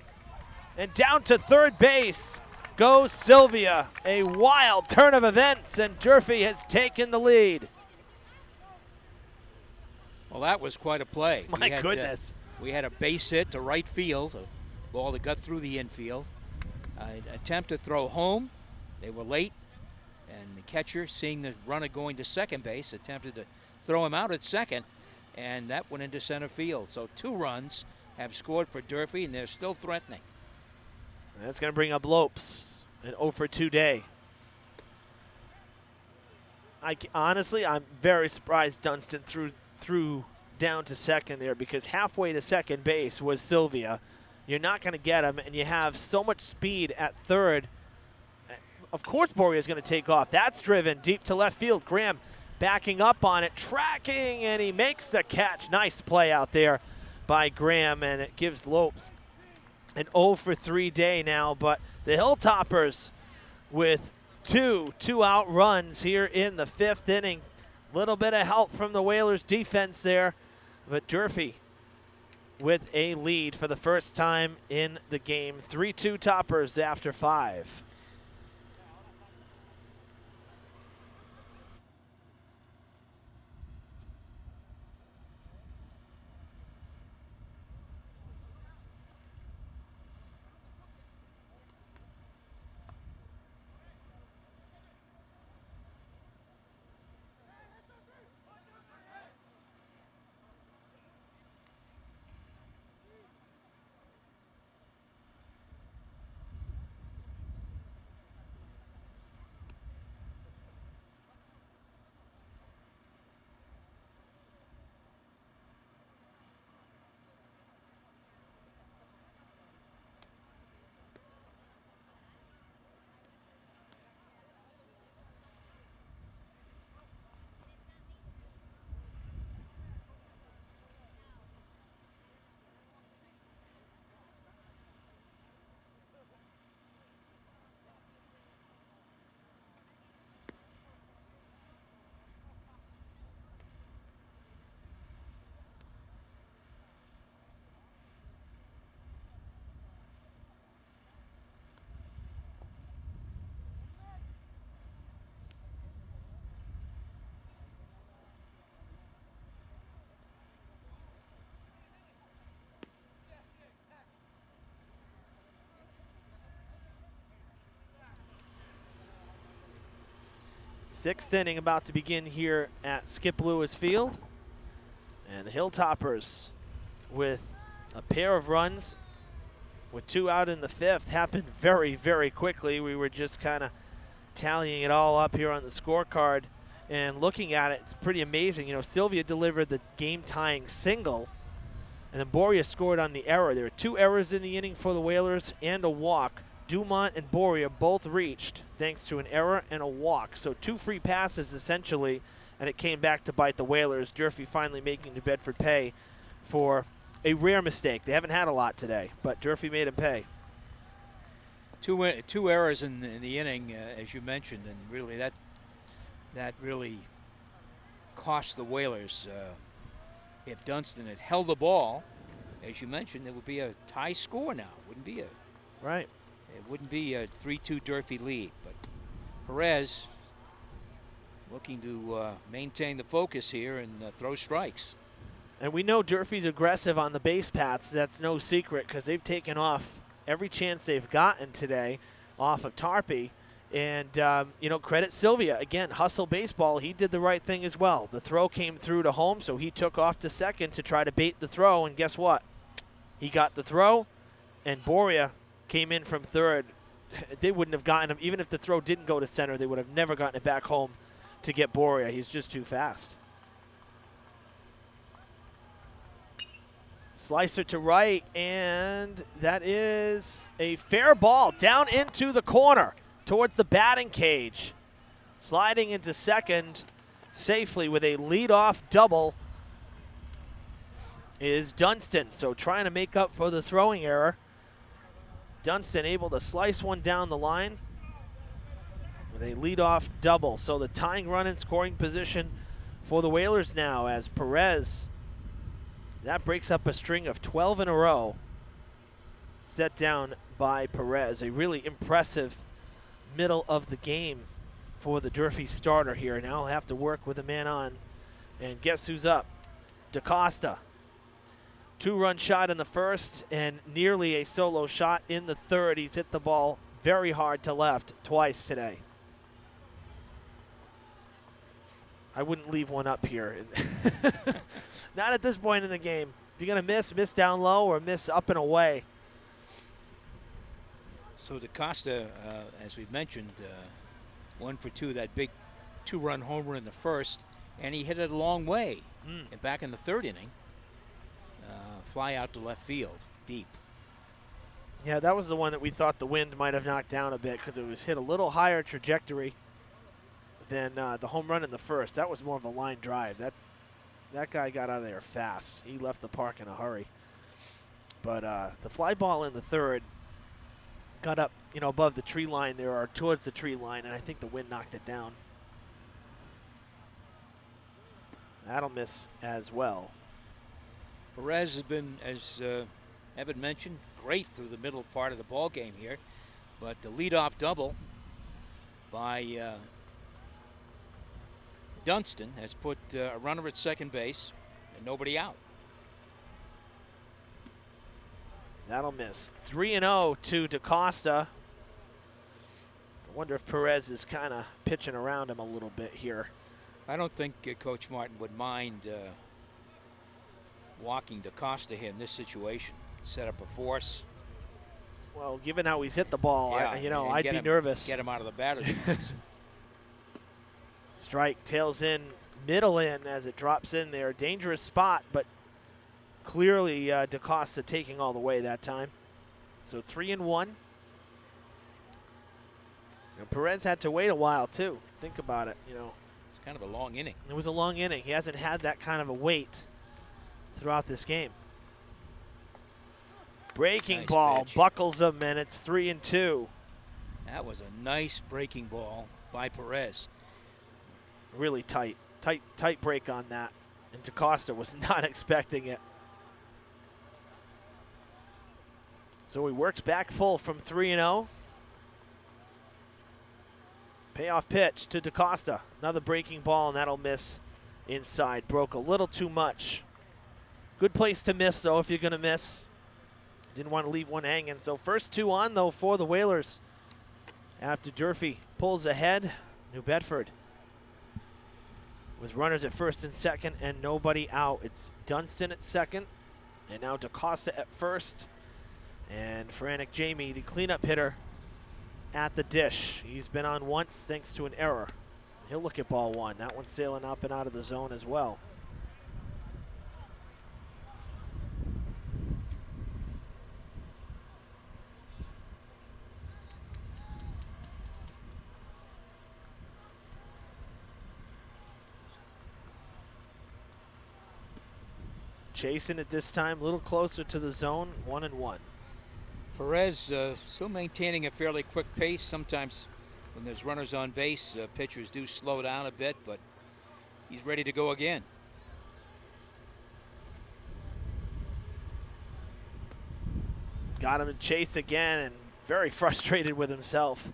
And down to third base goes Sylvia. A wild turn of events, and Durfee has taken the lead. Well, that was quite a play. My goodness. We had a base hit to right field, a ball that got through the infield. An attempt to throw home. They were late, and the catcher, seeing the runner going to second base, attempted to throw him out at second, and that went into center field. So 2 runs have scored for Durfee, and they're still threatening. That's going to bring up Lopes, an 0 for 2 day. Honestly, I'm very surprised Dunston threw down to second there, because halfway to second base was Sylvia. You're not going to get him, and you have so much speed at third. Of course Boria is going to take off. That's driven deep to left field. Graham backing up on it, tracking, and he makes the catch. Nice play out there by Graham, and it gives Lopes an 0 for 3 day now. But the Hilltoppers with 2-out runs here in the 5th inning. Little bit of help from the Whalers defense there, but Durfee with a lead for the first time in the game. 3-2 Toppers after 5. Sixth inning about to begin here at Skip Lewis Field. And the Hilltoppers with a pair of runs with 2 out in the 5th happened very, very quickly. We were just kind of tallying it all up here on the scorecard and looking at it. It's pretty amazing. You know, Sylvia delivered the game-tying single, and then Boria scored on the error. There were 2 errors in the inning for the Whalers and a walk. Dumont and Boria both reached thanks to an error and a walk. So 2 free passes essentially, and it came back to bite the Whalers. Durfee finally making New Bedford pay for a rare mistake. They haven't had a lot today, but Durfee made him pay. Two errors in the inning, as you mentioned, and really that really cost the Whalers. If Dunston had held the ball, as you mentioned, it would be a tie score now. It wouldn't be a 3-2 Durfee lead. But Perez looking to maintain the focus here and throw strikes. And we know Durfee's aggressive on the base paths. That's no secret, because they've taken off every chance they've gotten today off of Tarpey. And, you know, credit Sylvia. Again, hustle baseball. He did the right thing as well. The throw came through to home, so he took off to second to try to bait the throw. And guess what? He got the throw, and Boria came in from third, they wouldn't have gotten him. Even if the throw didn't go to center, they would have never gotten it back home to get Boria. He's just too fast. Slicer to right, and that is a fair ball down into the corner towards the batting cage. Sliding into second safely with a leadoff double is Dunston. So trying to make up for the throwing error. Dunston able to slice one down the line with a leadoff double. So the tying run in scoring position for the Whalers now as Perez, that breaks up a string of 12 in a row set down by Perez. A really impressive middle of the game for the Durfee starter here. Now he'll have to work with a man on. And guess who's up? DaCosta. 2-run shot in the first and nearly a solo shot in the third. He's hit the ball very hard to left twice today. I wouldn't leave one up here. Not at this point in the game. If you're going to miss down low or miss up and away. So DaCosta, as we mentioned, 1 for 2, that big 2-run homer in the first, and he hit it a long way. And back in the third inning, fly out to left field, deep. Yeah, that was the one that we thought the wind might have knocked down a bit because it was hit a little higher trajectory than the home run in the first. That was more of a line drive. That guy got out of there fast. He left the park in a hurry. But the fly ball in the third got up, above the tree line there or towards the tree line, and I think the wind knocked it down. That'll miss as well. Perez has been, as Evan mentioned, great through the middle part of the ball game here. But the leadoff double by Dunston has put a runner at second base and nobody out. That'll miss. 3-0 to DaCosta. I wonder if Perez is kind of pitching around him a little bit here. I don't think Coach Martin would mind walking DaCosta here in this situation. Set up a force. Well, given how he's hit the ball, yeah, I'd be nervous. Get him out of the batter's box. Strike, tails in, middle in as it drops in there. Dangerous spot, but clearly DaCosta taking all the way that time. So 3-1. And Perez had to wait a while, too. Think about it, It's kind of a long inning. It was a long inning. He hasn't had that kind of a wait throughout this game. Breaking Nice ball, pitch. buckles him, and it's 3-2. That was a nice breaking ball by Perez. Really tight break on that. And DaCosta was not expecting it. So he works back full from 3-0. Payoff pitch to DaCosta. Another breaking ball, and that'll miss inside. Broke a little too much. Good place to miss, though, if you're going to miss. Didn't want to leave one hanging. So first 2 on, though, for the Whalers. After Durfee pulls ahead, New Bedford with runners at first and second and nobody out. It's Dunston at second, and now DaCosta at first. And Frantic Jamie, the cleanup hitter, at the dish. He's been on once thanks to an error. He'll look at ball 1. That one's sailing up and out of the zone as well. Chasing it this time, a little closer to the zone, 1-1. Perez still maintaining a fairly quick pace. Sometimes when there's runners on base, pitchers do slow down a bit, but he's ready to go again. Got him to chase again and very frustrated with himself.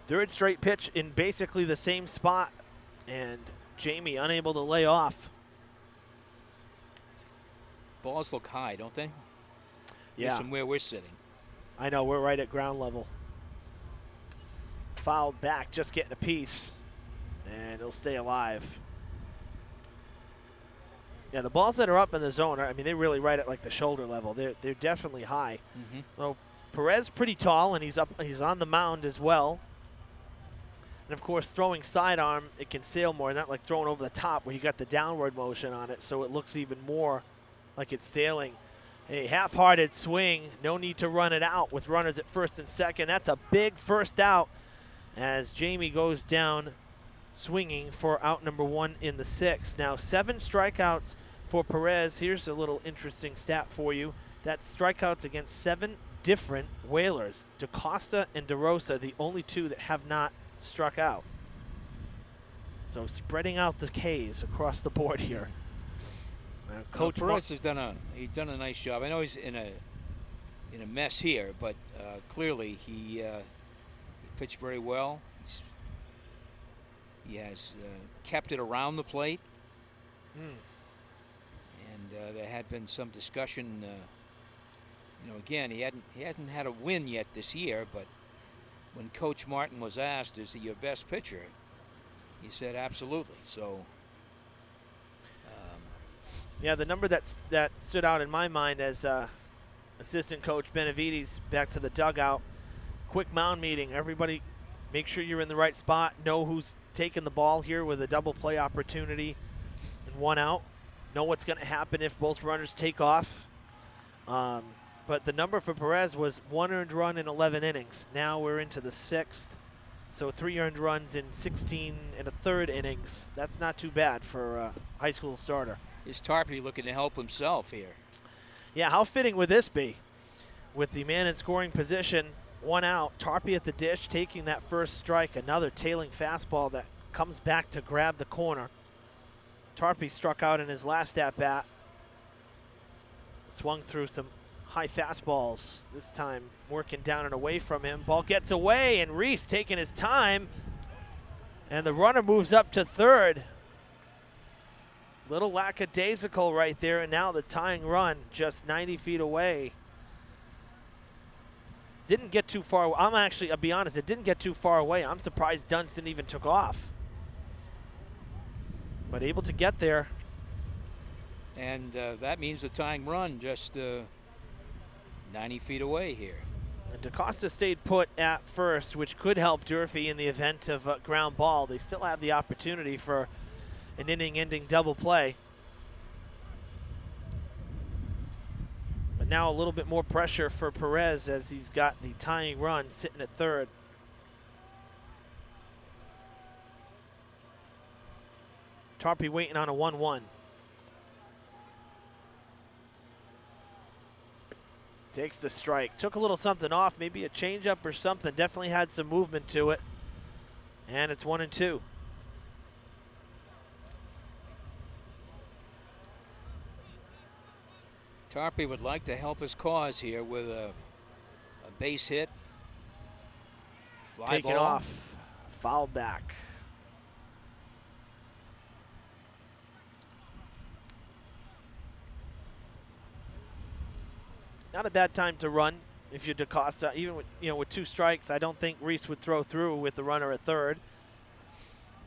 Third straight pitch in basically the same spot, and Jamie unable to lay off. Balls look high, don't they? Yeah. From where we're sitting. I know, we're right at ground level. Fouled back, just getting a piece, and he'll stay alive. Yeah, the balls that are up in the zone, they're really right at like the shoulder level. They're definitely high. Mm-hmm. So Perez pretty tall, and he's on the mound as well. And of course, throwing sidearm, it can sail more, not like throwing over the top where you got the downward motion on it, so it looks even more like it's sailing. A half-hearted swing, no need to run it out with runners at first and second. That's a big first out as Jamie goes down swinging for out number 1 in the 6th. Now 7 strikeouts for Perez. Here's a little interesting stat for you. That's strikeouts against 7 different Whalers. DaCosta and DeRosa, the only 2 that have not struck out. So spreading out the Ks across the board here. Coach Perez has done a nice job. I know he's in a mess here, but clearly he pitched very well. He has kept it around the plate, and there had been some discussion. Again, he hasn't had a win yet this year, but when Coach Martin was asked, "Is he your best pitcher?" he said, "Absolutely." So. Yeah, the number that stood out in my mind as assistant coach Benavides back to the dugout. Quick mound meeting. Everybody make sure you're in the right spot. Know who's taking the ball here with a double play opportunity and 1 out. Know what's going to happen if both runners take off. But the number for Perez was 1 earned run in 11 innings. Now we're into the 6th. So 3 earned runs in 16 1/3 innings. That's not too bad for a high school starter. Is Tarpey looking to help himself here? Yeah, how fitting would this be? With the man in scoring position, 1 out, Tarpey at the dish, taking that first strike, another tailing fastball that comes back to grab the corner. Tarpey struck out in his last at-bat. Swung through some high fastballs, this time working down and away from him. Ball gets away, and Reese taking his time, and the runner moves up to third. Little lackadaisical right there, and now the tying run just 90 feet away. Didn't get too far. I'll be honest, it didn't get too far away. I'm surprised Dunston even took off. But able to get there. And that means the tying run just 90 feet away here. And DaCosta stayed put at first, which could help Durfee in the event of a ground ball. They still have the opportunity for an inning-ending double play. But now a little bit more pressure for Perez as he's got the tying run sitting at third. Tarpey waiting on a 1-1. Takes the strike. Took a little something off, maybe a changeup or something. Definitely had some movement to it. And it's 1-2. Tarpey would like to help his cause here with a base hit. Fly Take it ball. off. Foul back. Not a bad time to run if you're DaCosta. Even with 2 strikes, I don't think Reese would throw through with the runner at third.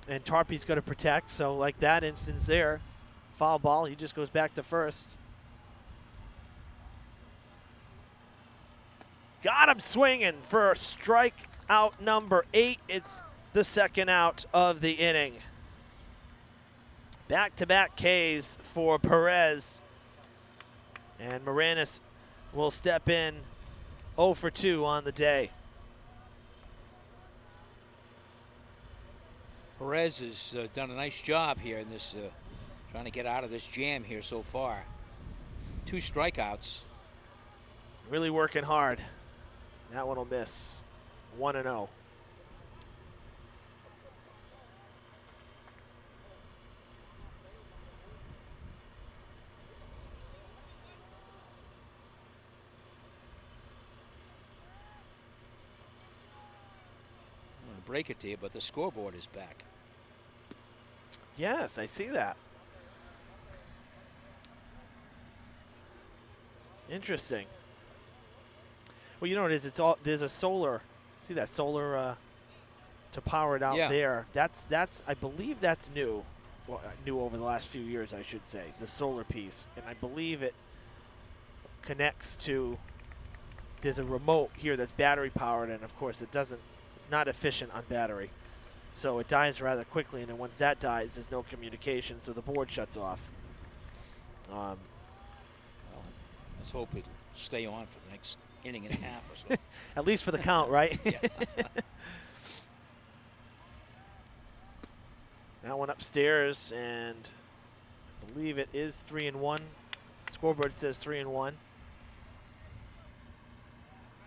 And Tarpey's going to protect. So like that instance there, foul ball, he just goes back to first. Got him swinging for strike out number 8. It's the 2nd out of the inning. Back-to-back Ks for Perez. And Moranis will step in 0 for 2 on the day. Perez has done a nice job here in this, trying to get out of this jam here so far. 2 strikeouts. Really working hard. That one will miss. 1-0. Break it to you, but the scoreboard is back. Yes, I see that. Interesting. Well, you know what it is? There's a solar. See that solar to power it out there. That's I believe that's new. Well, new over the last few years, I should say. The solar piece, and I believe it connects to there's a remote here that's battery powered, and of course it's not efficient on battery. So it dies rather quickly, and then once that dies, there's no communication, so the board shuts off. Well, let's hope it'll stay on for the next inning and a half or so. At least for the count, right? Yeah. That one upstairs, and I believe it is 3-1. Scoreboard says 3-1.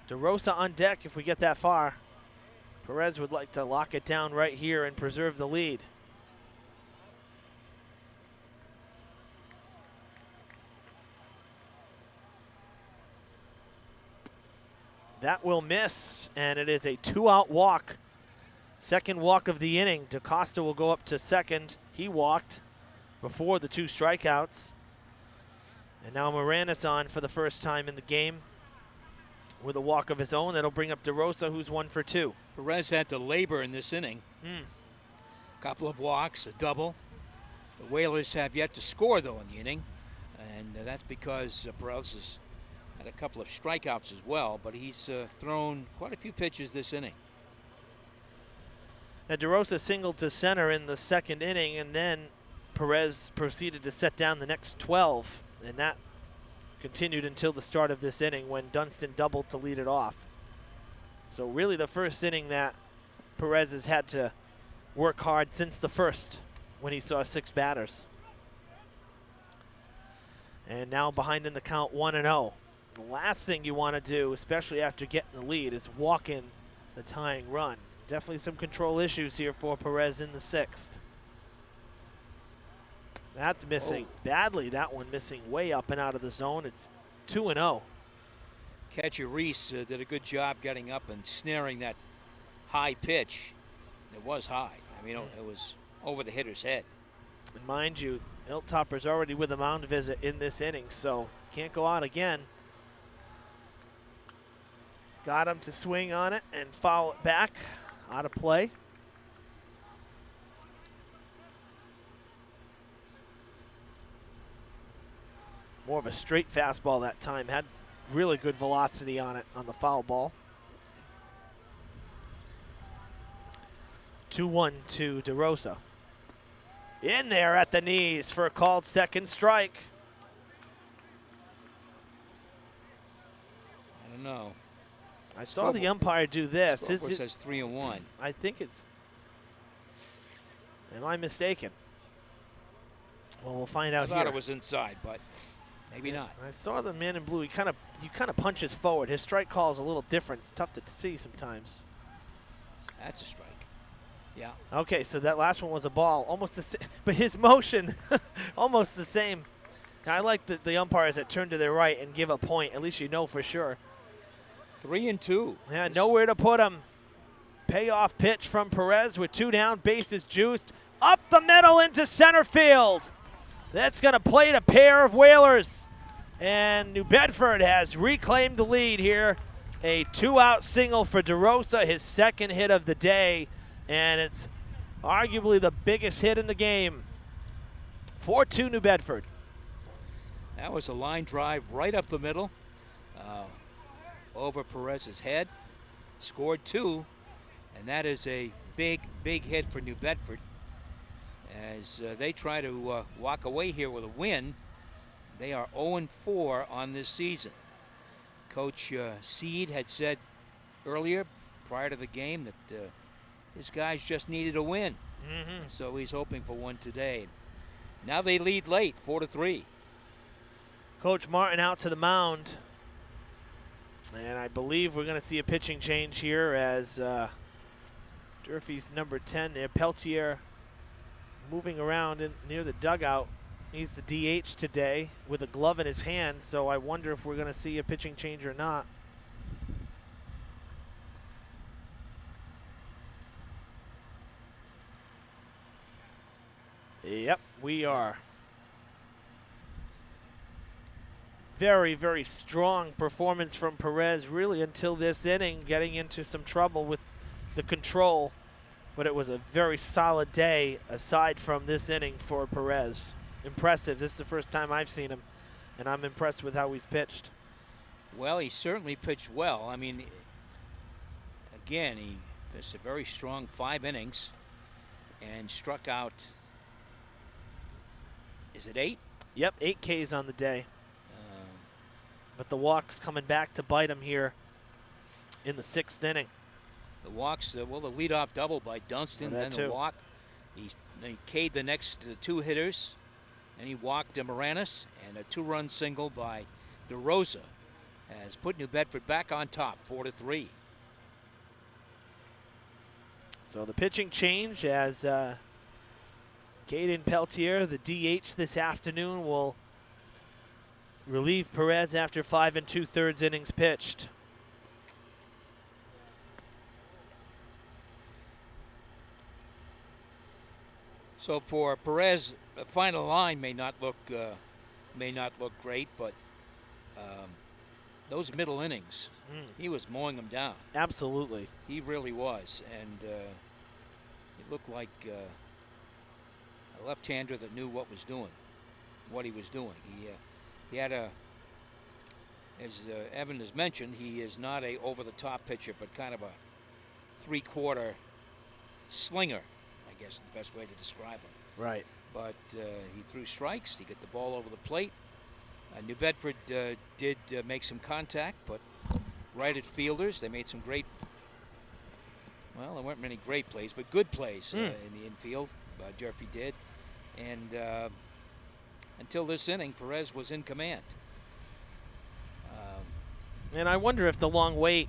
DeRosa on deck if we get that far. Perez would like to lock it down right here and preserve the lead. That will miss, and it is a 2-out walk. Second walk of the inning. DaCosta will go up to second. He walked before the 2 strikeouts. And now Moranis on for the first time in the game with a walk of his own. That'll bring up DeRosa, who's 1 for 2. Perez had to labor in this inning. A couple of walks, a double. The Whalers have yet to score, though, in the inning. And that's because Perez has had a couple of strikeouts as well, but he's thrown quite a few pitches this inning. Now DeRosa singled to center in the second inning, and then Perez proceeded to set down the next 12, and that continued until the start of this inning when Dunston doubled to lead it off. So really the first inning that Perez has had to work hard since the first when he saw 6 batters. And now behind in the count 1-0. The last thing you want to do, especially after getting the lead, is walk in the tying run. Definitely some control issues here for Perez in the 6th. That's missing badly. That one missing way up and out of the zone. It's 2-0. Catcher Reese did a good job getting up and snaring that high pitch. It was high. I mean, it was over the hitter's head. And mind you, Iltopper's already with a mound visit in this inning, so can't go out again. Got him to swing on it and foul it back. Out of play. More of a straight fastball that time. Had really good velocity on it on the foul ball. 2-1 to DeRosa. In there at the knees for a called second strike. I don't know. I saw the umpire do this. Scoreboard says 3-1. I think it's. Am I mistaken? Well, we'll find out I here. thought it was inside, but maybe not. I saw the man in blue. He kind of punches forward. His strike call is a little different. It's tough to see sometimes. That's a strike. Yeah. Okay, so that last one was a ball, almost the same, but his motion, almost the same. Now, I like the umpires that turn to their right and give a point. At least you know for sure. 3-2. Yeah, nowhere to put him. Payoff pitch from Perez with 2 down, bases juiced. Up the middle into center field. That's going to plate a pair of Whalers. And New Bedford has reclaimed the lead here. A 2-out single for DeRosa, his second hit of the day. And it's arguably the biggest hit in the game. 4-2 New Bedford. That was a line drive right up the middle. Over Perez's head. Scored 2. And that is a big, big hit for New Bedford as they try to walk away here with a win. They are 0-4 on this season. Coach Seed had said earlier, prior to the game, that his guys just needed a win. So he's hoping for one today. Now they lead late, 4-3. Coach Martin out to the mound. And I believe we're going to see a pitching change here as Durfee's number 10 there, Peltier, moving around near the dugout. He's the DH today with a glove in his hand, so I wonder if we're going to see a pitching change or not. Yep, we are. Very, very strong performance from Perez really until this inning, getting into some trouble with the control. But it was a very solid day aside from this inning for Perez. Impressive. This is the first time I've seen him, and I'm impressed with how he's pitched. Well, he certainly pitched well. I mean, again, he pitched a very strong 5 innings and struck out, is it 8? Yep, 8 Ks on the day. Um, But the walk's coming back to bite him here in the 6th inning. The walks, the leadoff double by Dunston, Well, that then the too. walk. He K'd the next 2 hitters, and he walked Moranis, and a 2-run single by DeRosa has put New Bedford back on top, 4-3. So the pitching change as Caden Peltier, the DH this afternoon, will relieve Perez after 5 2/3 innings pitched. So for Perez, the final line may not look great, but those middle innings, he was mowing them down. Absolutely. He really was, and it looked like a left-hander that knew what he was doing. He had a, as Evan has mentioned, he is not a over-the-top pitcher, but kind of a 3/4 slinger, I guess is the best way to describe him. Right. But he threw strikes. He got the ball over the plate. New Bedford did make some contact, but right-at fielders, they made some great, well, there weren't many great plays, but good plays in the infield. Durfee did. And until this inning, Perez was in command. And I wonder if the long wait,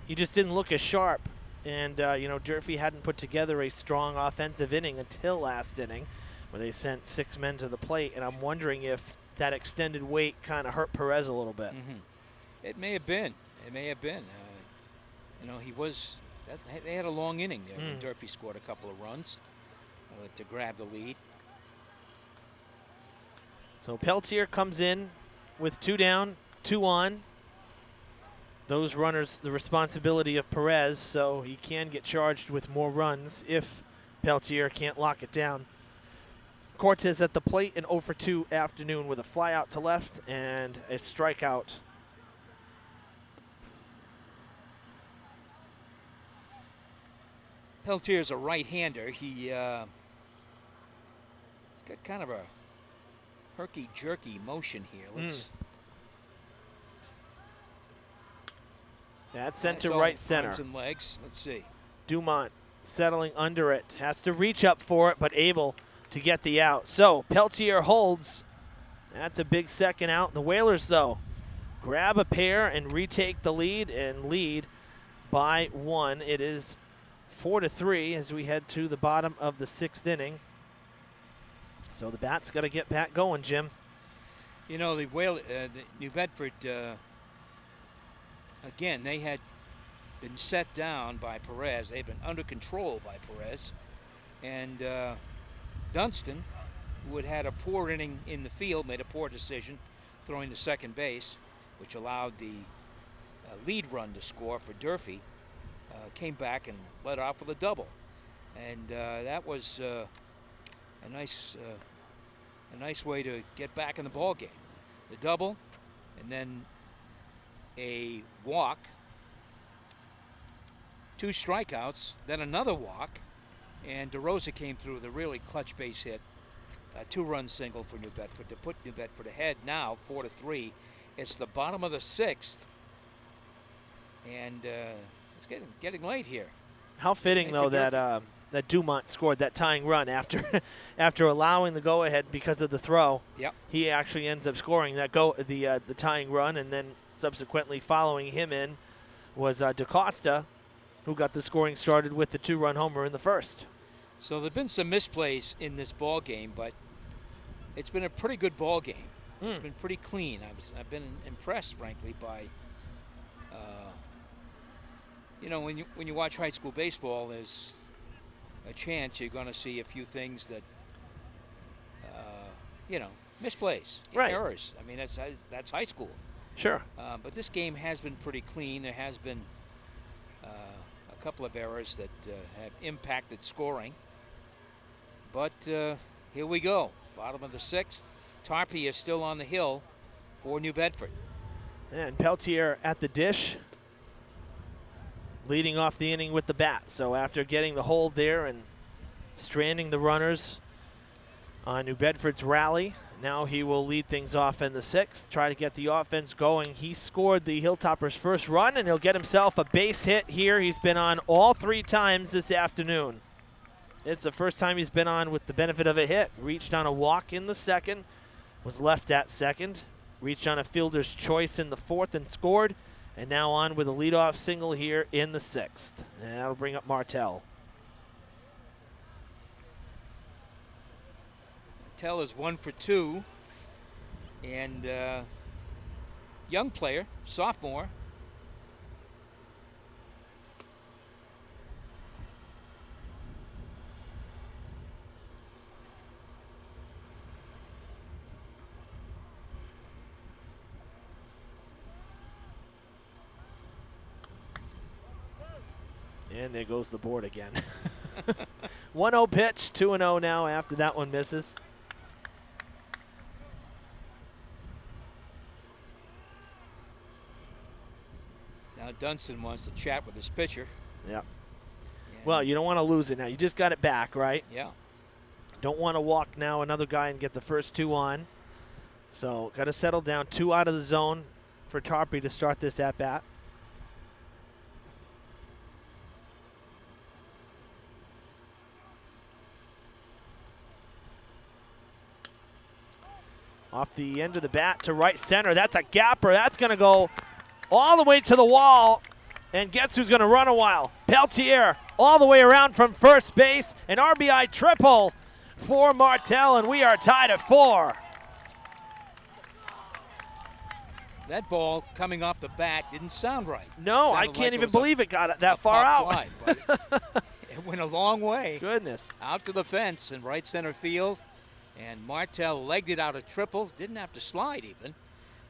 he just didn't look as sharp. And, Durfee hadn't put together a strong offensive inning until last inning, where they sent 6 men to the plate. And I'm wondering if that extended wait kind of hurt Perez a little bit. It may have been. He was. They had a long inning there when Durfee scored a couple of runs to grab the lead. So Peltier comes in with 2 down, 2 on. Those runners, the responsibility of Perez, so he can get charged with more runs if Peltier can't lock it down. Cortez at the plate, an 0 for 2 afternoon with a fly out to left and a strikeout. Peltier's a right-hander. He's got kind of a herky-jerky motion here. That's sent That's to all right center. arms and legs. Let's see. Dumont settling under it. Has to reach up for it, but able to get the out. So Peltier holds. That's a big second out. The Whalers, though, grab a pair and retake the lead and lead by 1. It is 4-3 as we head to the bottom of the 6th inning. So the Bats got to get back going, Jim. The New Bedford, again, they had been set down by Perez. They'd been under control by Perez. And Dunston, who had had a poor inning in the field, made a poor decision throwing to second base, which allowed the lead run to score for Durfee. Came back and led off with a double. And that was a nice way to get back in the ball game. The double, and then a walk, 2 strikeouts, then another walk, and DeRosa came through with a really clutch base hit, a 2-run single for New Bedford to put New Bedford ahead now, 4-3. It's the bottom of the 6th, and it's getting late here. How fitting, though, that Dumont scored that tying run after after allowing the go-ahead because of the throw. Yep. He actually ends up scoring the tying run, and then subsequently following him in was DaCosta, who got the scoring started with the 2-run homer in the first. So there've been some misplays in this ball game, but it's been a pretty good ball game. It's been pretty clean. I've been impressed, frankly, by when you watch high school baseball, there's a chance you're going to see a few things that misplays, right, errors. I mean, that's high school. Sure. But this game has been pretty clean. There has been a couple of errors that have impacted scoring. But here we go. Bottom of the 6th. Tarpey is still on the hill for New Bedford. And Peltier at the dish, leading off the inning with the bat. So after getting the hold there and stranding the runners on New Bedford's rally, now he will lead things off in the 6th, try to get the offense going. He scored the Hilltoppers' first run, and he'll get himself a base hit here. He's been on all 3 times this afternoon. It's the first time he's been on with the benefit of a hit. Reached on a walk in the 2nd, was left at 2nd, reached on a fielder's choice in the 4th and scored, and now on with a leadoff single here in the 6th. And that'll bring up Martell. Martell is 1 for 2, and young player, sophomore. And there goes the board again. 1-0 pitch, 2-0 now after that one misses. Now Dunston wants to chat with his pitcher. Yeah. Well, you don't want to lose it now. You just got it back, right? Yeah. Don't want to walk now another guy and get the first 2 on. So got to settle down. 2 out of the zone for Tarpey to start this at-bat. Off the end of the bat to right center. That's a gapper. That's going to go all the way to the wall. And guess who's going to run a while? Peltier all the way around from first base. An RBI triple for Martell, and we are tied at 4. That ball coming off the bat didn't sound right. No, I Sounded can't like even believe it got that far pop out. fly, but it went a long way. Goodness. Out to the fence in right center field. And Martell legged it out a triple. Didn't have to slide even.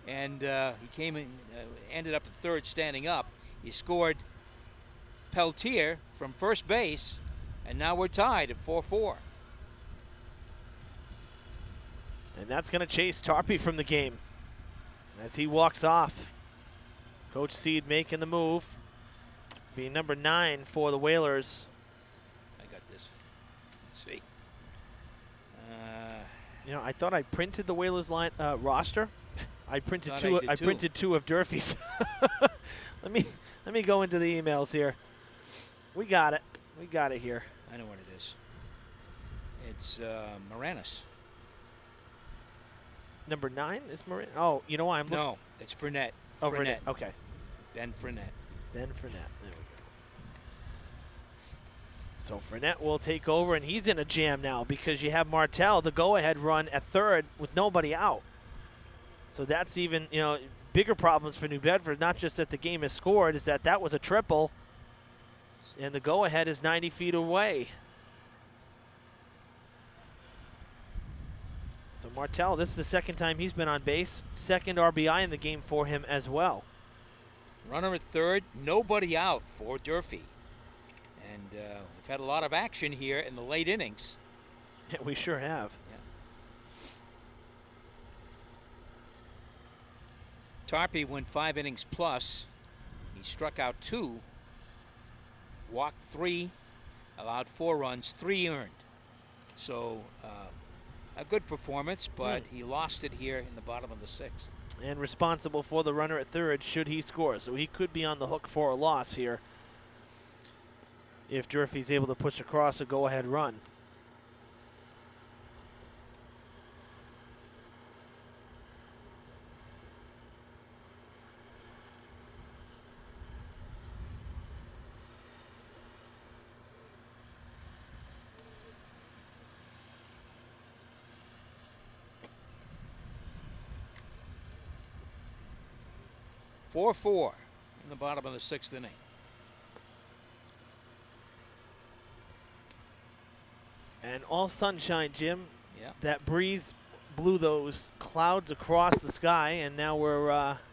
And he came in, ended up at third standing up. He scored Peltier from first base. And now we're tied at 4-4. And that's going to chase Tarpey from the game as he walks off. Coach Seed making the move. Be number 9 for the Whalers. I got this. Let's see. You know, I thought I printed the Whalers line roster. I printed Thought two. I did I too. printed 2 of Durfee's. let me go into the emails here. We got it. We got it here. I know what it is. It's Moranis. Number 9 is Marin. Oh, you know why I'm looking? No, it's Fournette. Oh, Fournette. Okay. Ben Fournette. Ben Fournette. There we go. So Fournette will take over, and he's in a jam now because you have Martell, the go-ahead run at third with nobody out. So that's even, you know, bigger problems for New Bedford, not just that the game is scored, is that was a triple, and the go-ahead is 90 feet away. So Martell, this is the second time he's been on base, second RBI in the game for him as well. Runner at third, nobody out for Durfee. And we've had a lot of action here in the late innings. Yeah, we sure have. Yeah. Tarpey went 5 innings plus. He struck out 2, walked 3, allowed 4 runs, 3 earned. So a good performance, but he lost it here in the bottom of the 6th. And responsible for the runner at third should he score. So he could be on the hook for a loss here if Durfee's able to push across a go-ahead run. Four 4 in the bottom of the 6th inning. And all sunshine, Jim. Yeah. That breeze blew those clouds across the sky, and now we're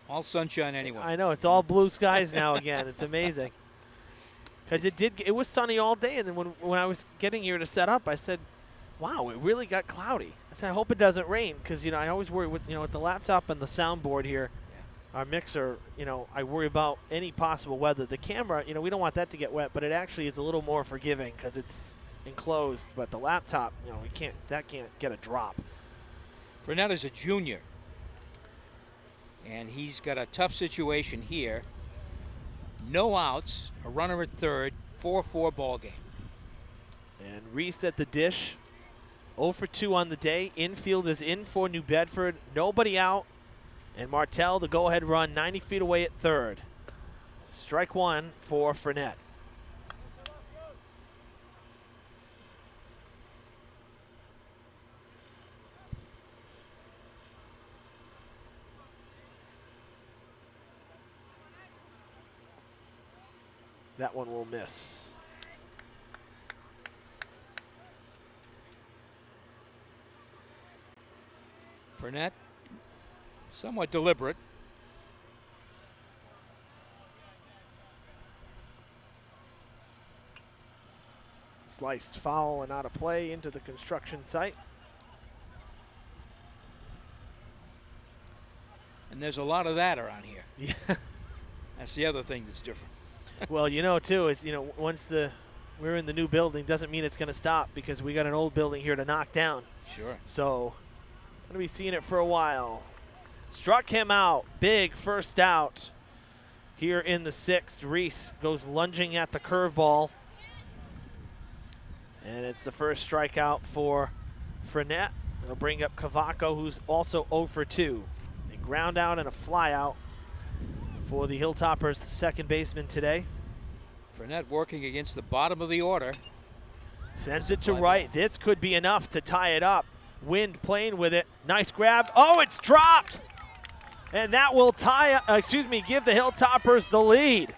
all sunshine anyway. I know, it's all blue skies now again. It's amazing. Because it was sunny all day, and then when I was getting here to set up, I said, wow, it really got cloudy. I said, I hope it doesn't rain, because, you know, I always worry with the laptop and the soundboard here. our mixer, I worry about any possible weather. The camera, we don't want that to get wet, but it actually is a little more forgiving because it's enclosed. But the laptop, that can't get a drop. Fournette is a junior, and he's got a tough situation here. No outs, a runner at third, 4-4 ball game. And Reese at the dish, 0 for 2 on the day. Infield is in for New Bedford, nobody out. And Martell, the go-ahead run, 90 feet away at third. Strike one for Fournette. That one will miss. Fournette, somewhat deliberate. Sliced foul and out of play into the construction site. And there's a lot of that around here. Yeah. That's the other thing that's different. Well, too, is, once we're in the new building, doesn't mean it's going to stop because we got an old building here to knock down. Sure. So, going to be seeing it for a while. Struck him out. Big first out here in the 6th. Reese goes lunging at the curveball. And it's the first strikeout for Fournette. It'll bring up Cavaco, who's also 0 for 2. A ground out and a fly out for the Hilltoppers' second baseman today. Fournette working against the bottom of the order. Sends it to right. This could be enough to tie it up. Wind playing with it. Nice grab. Oh, it's dropped. And that will give the Hilltoppers the lead.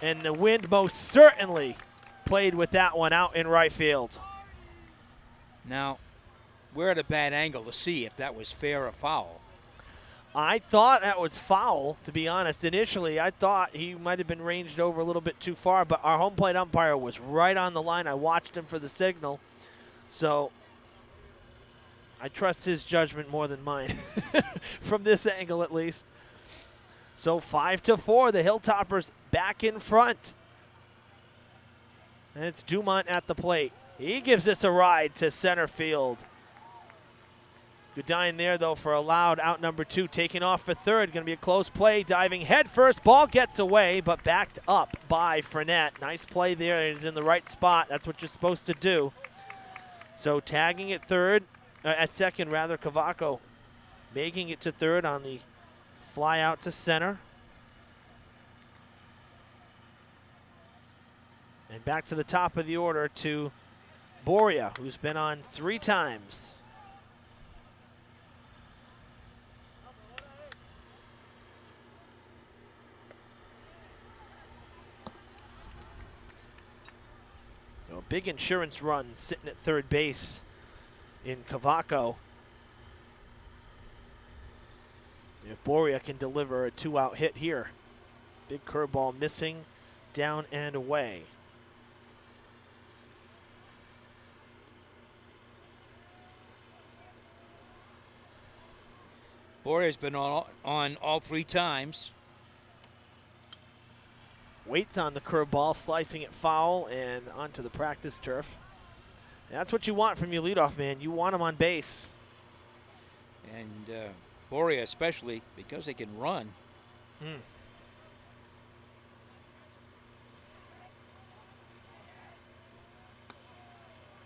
And the Wind most certainly played with that one out in right field. Now, we're at a bad angle to see if that was fair or foul. I thought that was foul, to be honest. Initially, I thought he might have been ranged over a little bit too far, but our home plate umpire was right on the line. I watched him for the signal. So I trust his judgment more than mine from this angle at least. So 5-4, the Hilltoppers back in front. And it's Dumont at the plate. He gives this a ride to center field. Goodine there, though, for a loud out number 2. Taking off for third. Going to be a close play. Diving head first. Ball gets away, but backed up by Fournette. Nice play there. It's in the right spot. That's what you're supposed to do. So tagging at second, Cavaco making it to third on the fly out to center. And back to the top of the order to Boria, who's been on 3 times. So a big insurance run sitting at third base in Cavaco. If Boria can deliver a 2-out hit here. Big curveball missing, down and away. Boria's been on all 3 times. Waits on the curveball, slicing it foul and onto the practice turf. That's what you want from your leadoff man. You want him on base. And Boria especially, because they can run.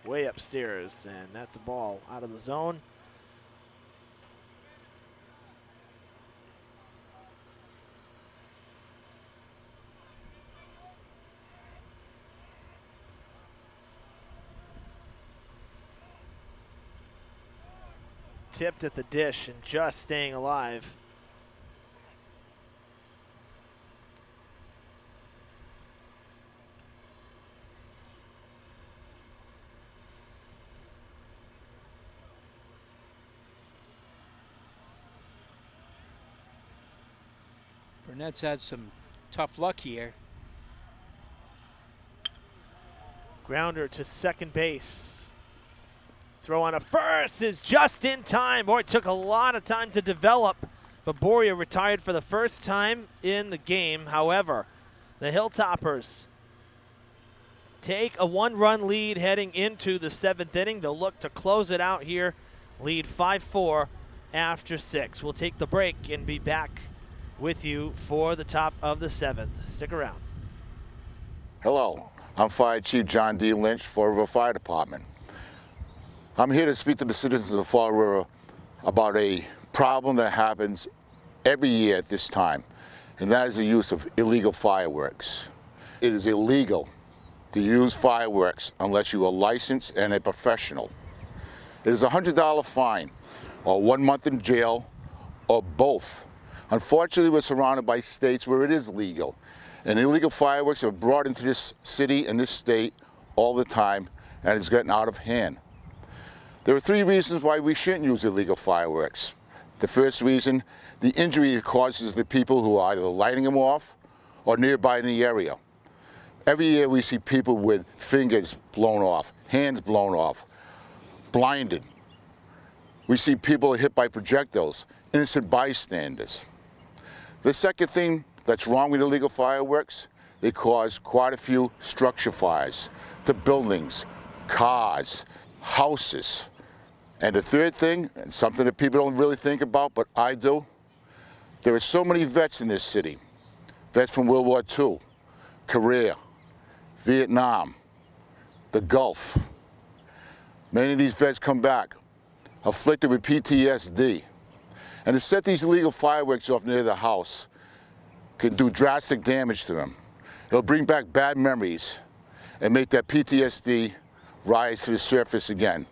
Way upstairs, and that's a ball out of the zone. Tipped at the dish and just staying alive. Fournette's had some tough luck here. Grounder to second base. Throw on a first is just in time. Boy, it took a lot of time to develop. But Boria retired for the first time in the game. However, the Hilltoppers take a 1-run lead heading into the 7th inning. They'll look to close it out here, lead 5-4 after 6. We'll take the break and be back with you for the top of the 7th. Stick around. Hello, I'm Fire Chief John D. Lynch, Fall River Fire Department. I'm here to speak to the citizens of Fall River about a problem that happens every year at this time, and that is the use of illegal fireworks. It is illegal to use fireworks unless you are licensed and a professional. It is a $100 fine, or 1 month in jail, or both. Unfortunately, we're surrounded by states where it is legal, and illegal fireworks are brought into this city and this state all the time, and it's getting out of hand. There are 3 reasons why we shouldn't use illegal fireworks. The first reason, the injury it causes the people who are either lighting them off or nearby in the area. Every year we see people with fingers blown off, hands blown off, blinded. We see people hit by projectiles, innocent bystanders. The second thing that's wrong with illegal fireworks, they cause quite a few structure fires to buildings, cars, houses. And the third thing, and something that people don't really think about, but I do, there are so many vets in this city. Vets from World War II, Korea, Vietnam, the Gulf. Many of these vets come back afflicted with PTSD. And to set these illegal fireworks off near the house can do drastic damage to them. It'll bring back bad memories and make that PTSD rise to the surface again.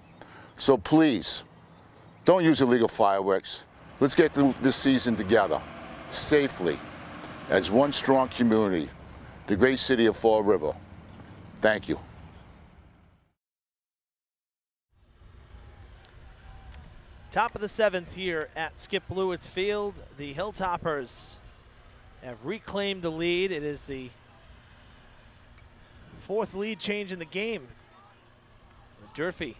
So please, don't use illegal fireworks. Let's get through this season together, safely, as one strong community, the great city of Fall River. Thank you. Top of the 7th here at Skip Lewis Field. The Hilltoppers have reclaimed the lead. It is the 4th lead change in the game. Durfee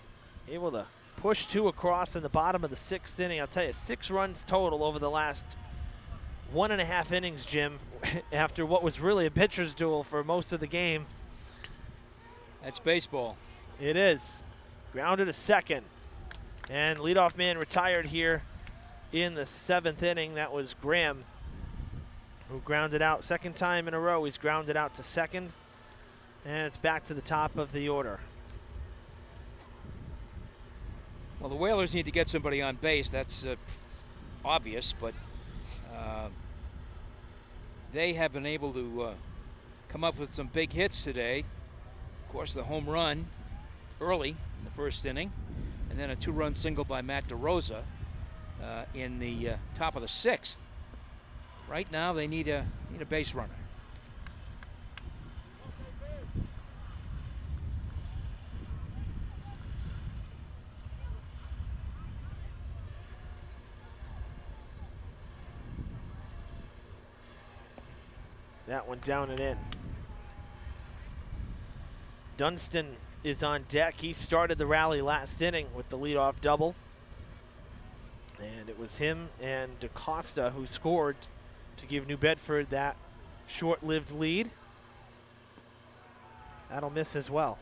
able to push 2 across in the bottom of the 6th inning. I'll tell you, 6 runs total over the last 1.5 innings, Jim, after what was really a pitcher's duel for most of the game. That's baseball. It is. Grounded to second. And leadoff man retired here in the 7th inning. That was Graham, who grounded out. 2nd time in a row he's grounded out to second. And it's back to the top of the order. Well, the Whalers need to get somebody on base. That's obvious, but they have been able to come up with some big hits today. Of course, the home run early in the 1st inning, and then a 2-run single by Matt DeRosa in the top of the 6th. Right now, they need a base runner. That one down and in. Dunston is on deck. He started the rally last inning with the leadoff double. And it was him and DaCosta who scored to give New Bedford that short-lived lead. That'll miss as well.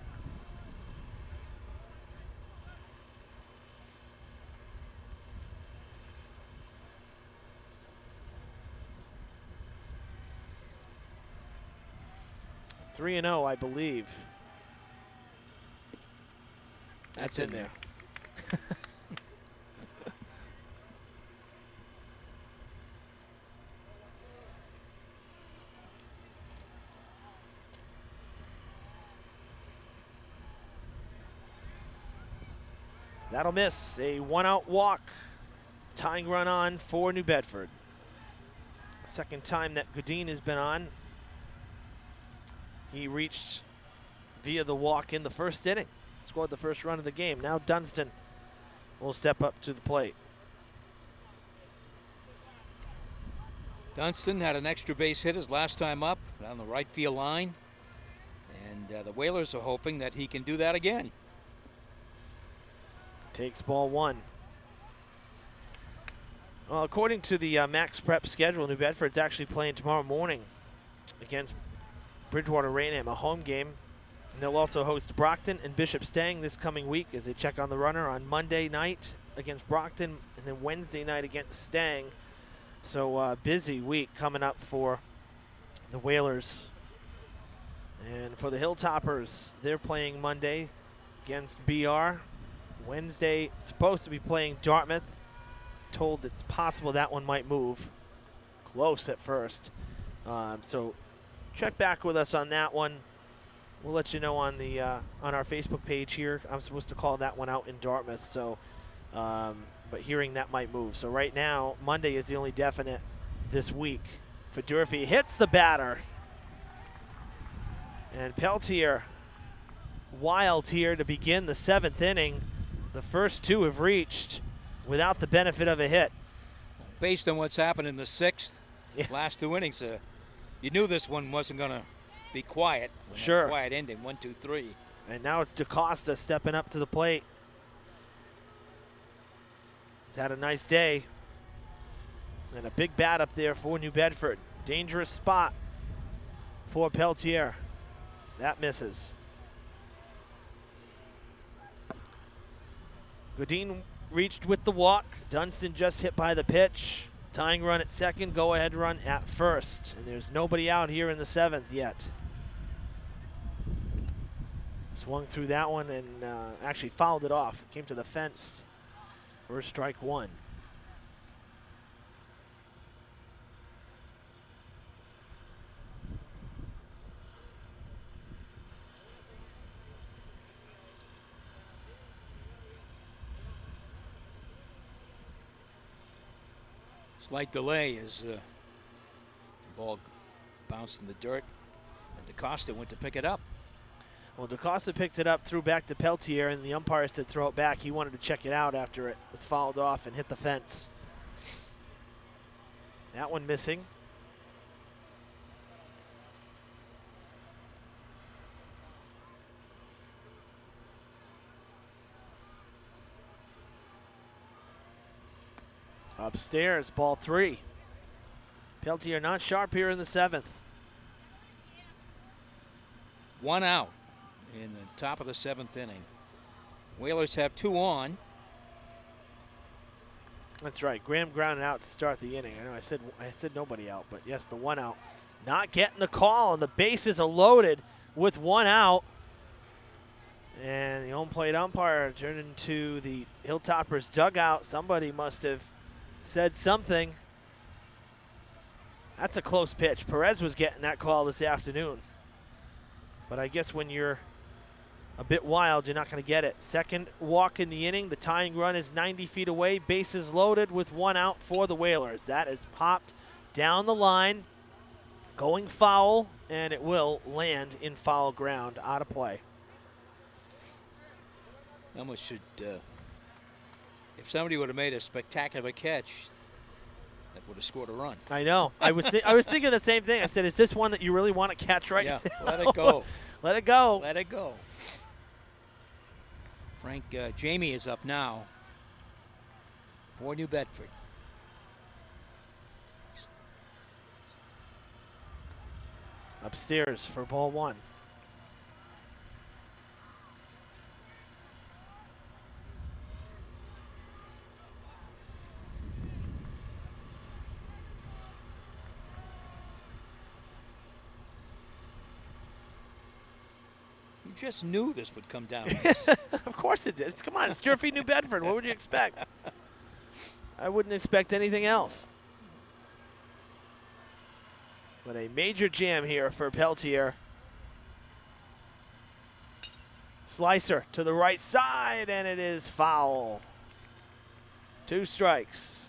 Three and 0, I believe. That's in there. That'll miss. A 1-out walk. Tying run on for New Bedford. 2nd time that Goodine has been on. He reached via the walk in the 1st inning. Scored the 1st run of the game. Now Dunston will step up to the plate. Dunston had an extra base hit his last time up down the right field line. And the Whalers are hoping that he can do that again. Takes ball 1. Well, according to the Max Prep schedule, New Bedford's actually playing tomorrow morning against Bridgewater Raynham, a home game. And they'll also host Brockton and Bishop Stang this coming week as they check on the runner on Monday night against Brockton and then Wednesday night against Stang. So busy week coming up for the Whalers. And for the Hilltoppers, they're playing Monday against BR. Wednesday, supposed to be playing Dartmouth. Told it's possible that one might move. Close at first. So check back with us on that one. We'll let you know on the on our Facebook page here. I'm supposed to call that one out in Dartmouth, so but hearing that might move. So right now, Monday is the only definite this week for Durfee. Hits the batter. And Peltier wild here to begin the 7th inning. The first 2 have reached without the benefit of a hit. Based on what's happened in the 6th, last 2 innings, you knew this one wasn't going to be quiet. Sure. Quiet ending, 1, 2, 3. And now it's DaCosta stepping up to the plate. He's had a nice day. And a big bat up there for New Bedford. Dangerous spot for Peltier. That misses. Godin reached with the walk. Dunstan just hit by the pitch. Tying run at second, go-ahead run at first. And there's nobody out here in the 7th yet. Swung through that one and actually fouled it off. Came to the fence for strike 1. Slight delay as the ball bounced in the dirt, and DaCosta went to pick it up. Well, DaCosta picked it up, threw back to Peltier, and the umpire said throw it back. He wanted to check it out after it was fouled off and hit the fence. That one missing. Upstairs, ball 3. Peltier not sharp here in the 7th. 1 out in the top of the 7th inning. Whalers have 2 on. That's right. Graham grounded out to start the inning. I know I said nobody out, but yes, the 1 out. Not getting the call, and the bases are loaded with 1 out. And the home plate umpire turned into the Hilltoppers dugout. Somebody must have said something. That's a close pitch. Perez was getting that call this afternoon. But I guess when you're a bit wild, you're not going to get it. Second walk in the inning. The tying run is 90 feet away. Bases loaded with 1 out for the Whalers. That is popped down the line, going foul, and it will land in foul ground, out of play. Almost should, if somebody would have made a spectacular catch, that would have scored a run. I know. I was thinking the same thing. I said, is this one that you really want to catch right now? Let it go. Let it go. Let it go. Frank, Jamie is up now for New Bedford. Upstairs for ball 1. You just knew this would come down. Of course it did. Come on, it's Durfee, New Bedford. What would you expect? I wouldn't expect anything else. But a major jam here for Peltier. Slicer to the right side, and it is foul. 2 strikes.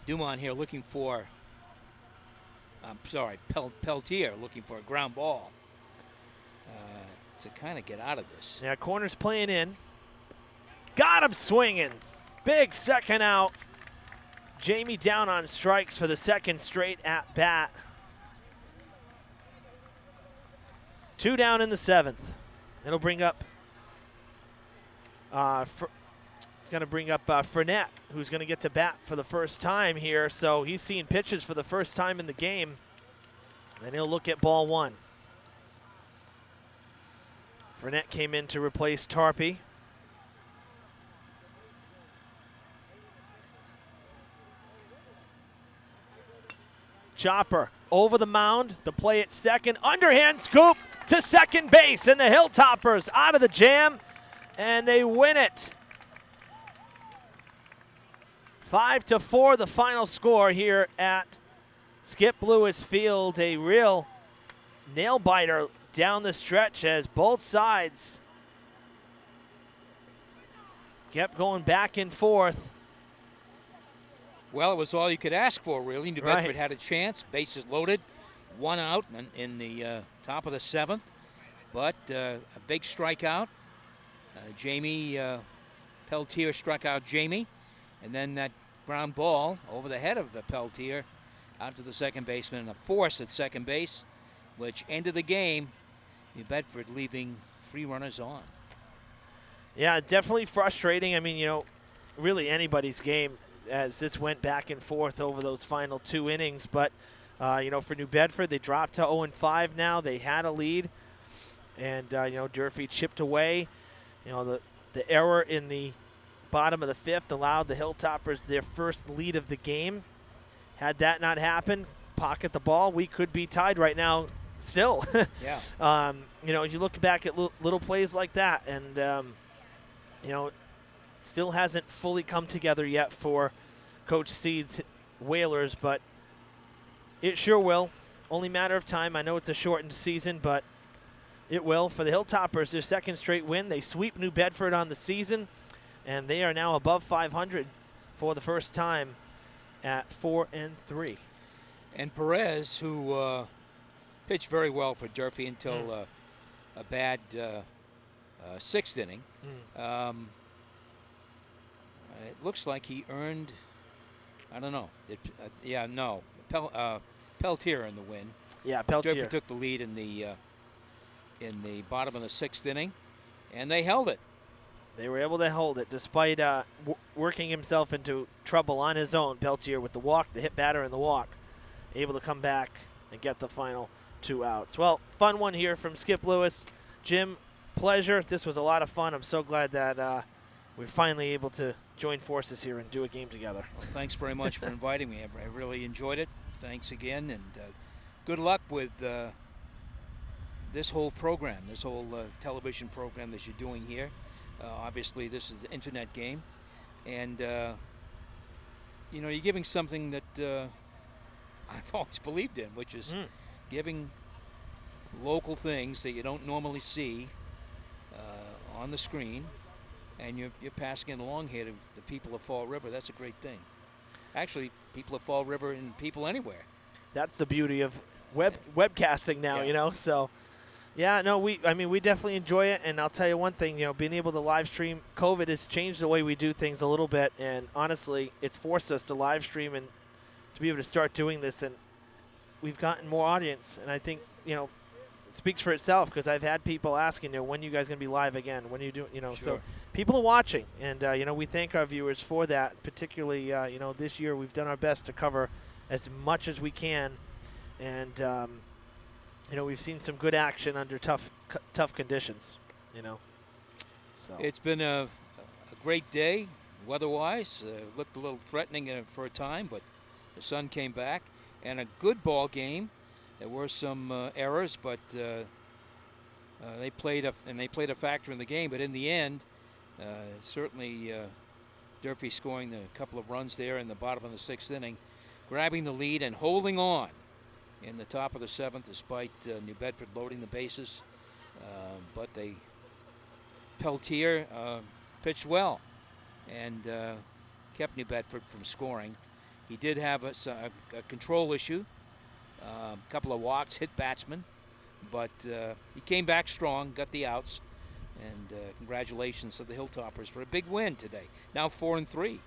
Dumont here looking for, Peltier looking for a ground ball to kind of get out of this. Yeah, corner's playing in. Got him swinging. Big second out. Jamie down on strikes for the second straight at bat. 2 down in the 7th. It'll bring up it's going to bring up Fournette, who's going to get to bat for the first time here. So he's seeing pitches for the first time in the game. And he'll look at ball 1. Fournette came in to replace Tarpey. Chopper over the mound, the play at second, underhand scoop to second base, and the Hilltoppers out of the jam, and they win it. 5-4, the final score here at Skip Lewis Field. A real nail-biter down the stretch as both sides kept going back and forth. Well, it was all you could ask for, really. New Bedford Right. had a chance, bases loaded, 1 out in the top of the 7th, but a big strikeout. Jamie Peltier struck out Jamie, and then that ground ball over the head of Peltier out to the second baseman, and a force at second base, which ended the game. New Bedford leaving 3 runners on. Yeah, definitely frustrating. I mean, you know, really anybody's game as this went back and forth over those final 2 innings. But, you know, for New Bedford, they dropped to 0-5 now. They had a lead. And, you know, Durfee chipped away. You know, the error in the bottom of the 5th allowed the Hilltoppers their first lead of the game. Had that not happened, pocket the ball, we could be tied right now still. Yeah. You know, you look back at little plays like that, and, you know, still hasn't fully come together yet for Coach Seed's Whalers, but it sure will. Only matter of time. I know it's a shortened season, but it will. For the Hilltoppers, their second straight win. They sweep New Bedford on the season, and they are now above 500 for the first time at 4-3. And Perez, who pitched very well for Durfee until a bad 6th inning. It looks like he earned, I don't know. Peltier in the win. Yeah, Peltier. Durfee took the lead in the bottom of the 6th inning, and they held it. They were able to hold it despite working himself into trouble on his own. Peltier with the walk, the hit batter and the walk, able to come back and get the final 2 outs. Well, fun one here from Skip Lewis. Jim, pleasure. This was a lot of fun. I'm so glad that we're finally able to join forces here and do a game together. Well, thanks very much for inviting me. I really enjoyed it. Thanks again, and good luck with this whole program, this whole television program that you're doing here. Obviously, this is the internet game, and you know, you're giving something that I've always believed in, which is giving local things that you don't normally see on the screen, and you're passing it along here to the people of Fall River. That's a great thing. Actually, people of Fall River and people anywhere. That's the beauty of webcasting now, you know. So, yeah, no, we definitely enjoy it. And I'll tell you one thing, you know, being able to live stream, COVID has changed the way we do things a little bit. And honestly, it's forced us to live stream and to be able to start doing this. And we've gotten more audience. And I think, you know, it speaks for itself, because I've had people asking, you know, when are you guys going to be live again? When are you doing, you know, Sure. So people are watching. And, you know, we thank our viewers for that. Particularly, you know, this year we've done our best to cover as much as we can. And, you know, we've seen some good action under tough conditions, you know. So It's been a great day weather-wise. Looked a little threatening for a time, but the sun came back. And a good ball game. There were some errors, but they played a factor in the game. But in the end, certainly Durfee scoring a couple of runs there in the bottom of the 6th inning, grabbing the lead and holding on in the top of the 7th, despite New Bedford loading the bases. But Peltier pitched well and kept New Bedford from scoring. He did have a control issue. A couple of walks, hit batsmen, but he came back strong, got the outs, and congratulations to the Hilltoppers for a big win today. Now 4-3.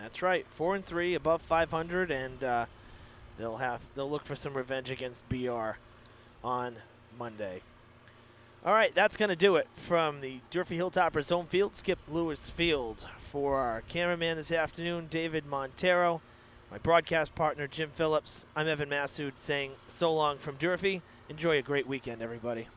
That's right, 4-3, above 500, and they'll look for some revenge against BR on Monday. All right, that's going to do it from the Durfee Hilltoppers home field, Skip Lewis Field. For our cameraman this afternoon, David Montero, my broadcast partner, Jim Phillips, I'm Evan Massoud saying so long from Durfee. Enjoy a great weekend, everybody.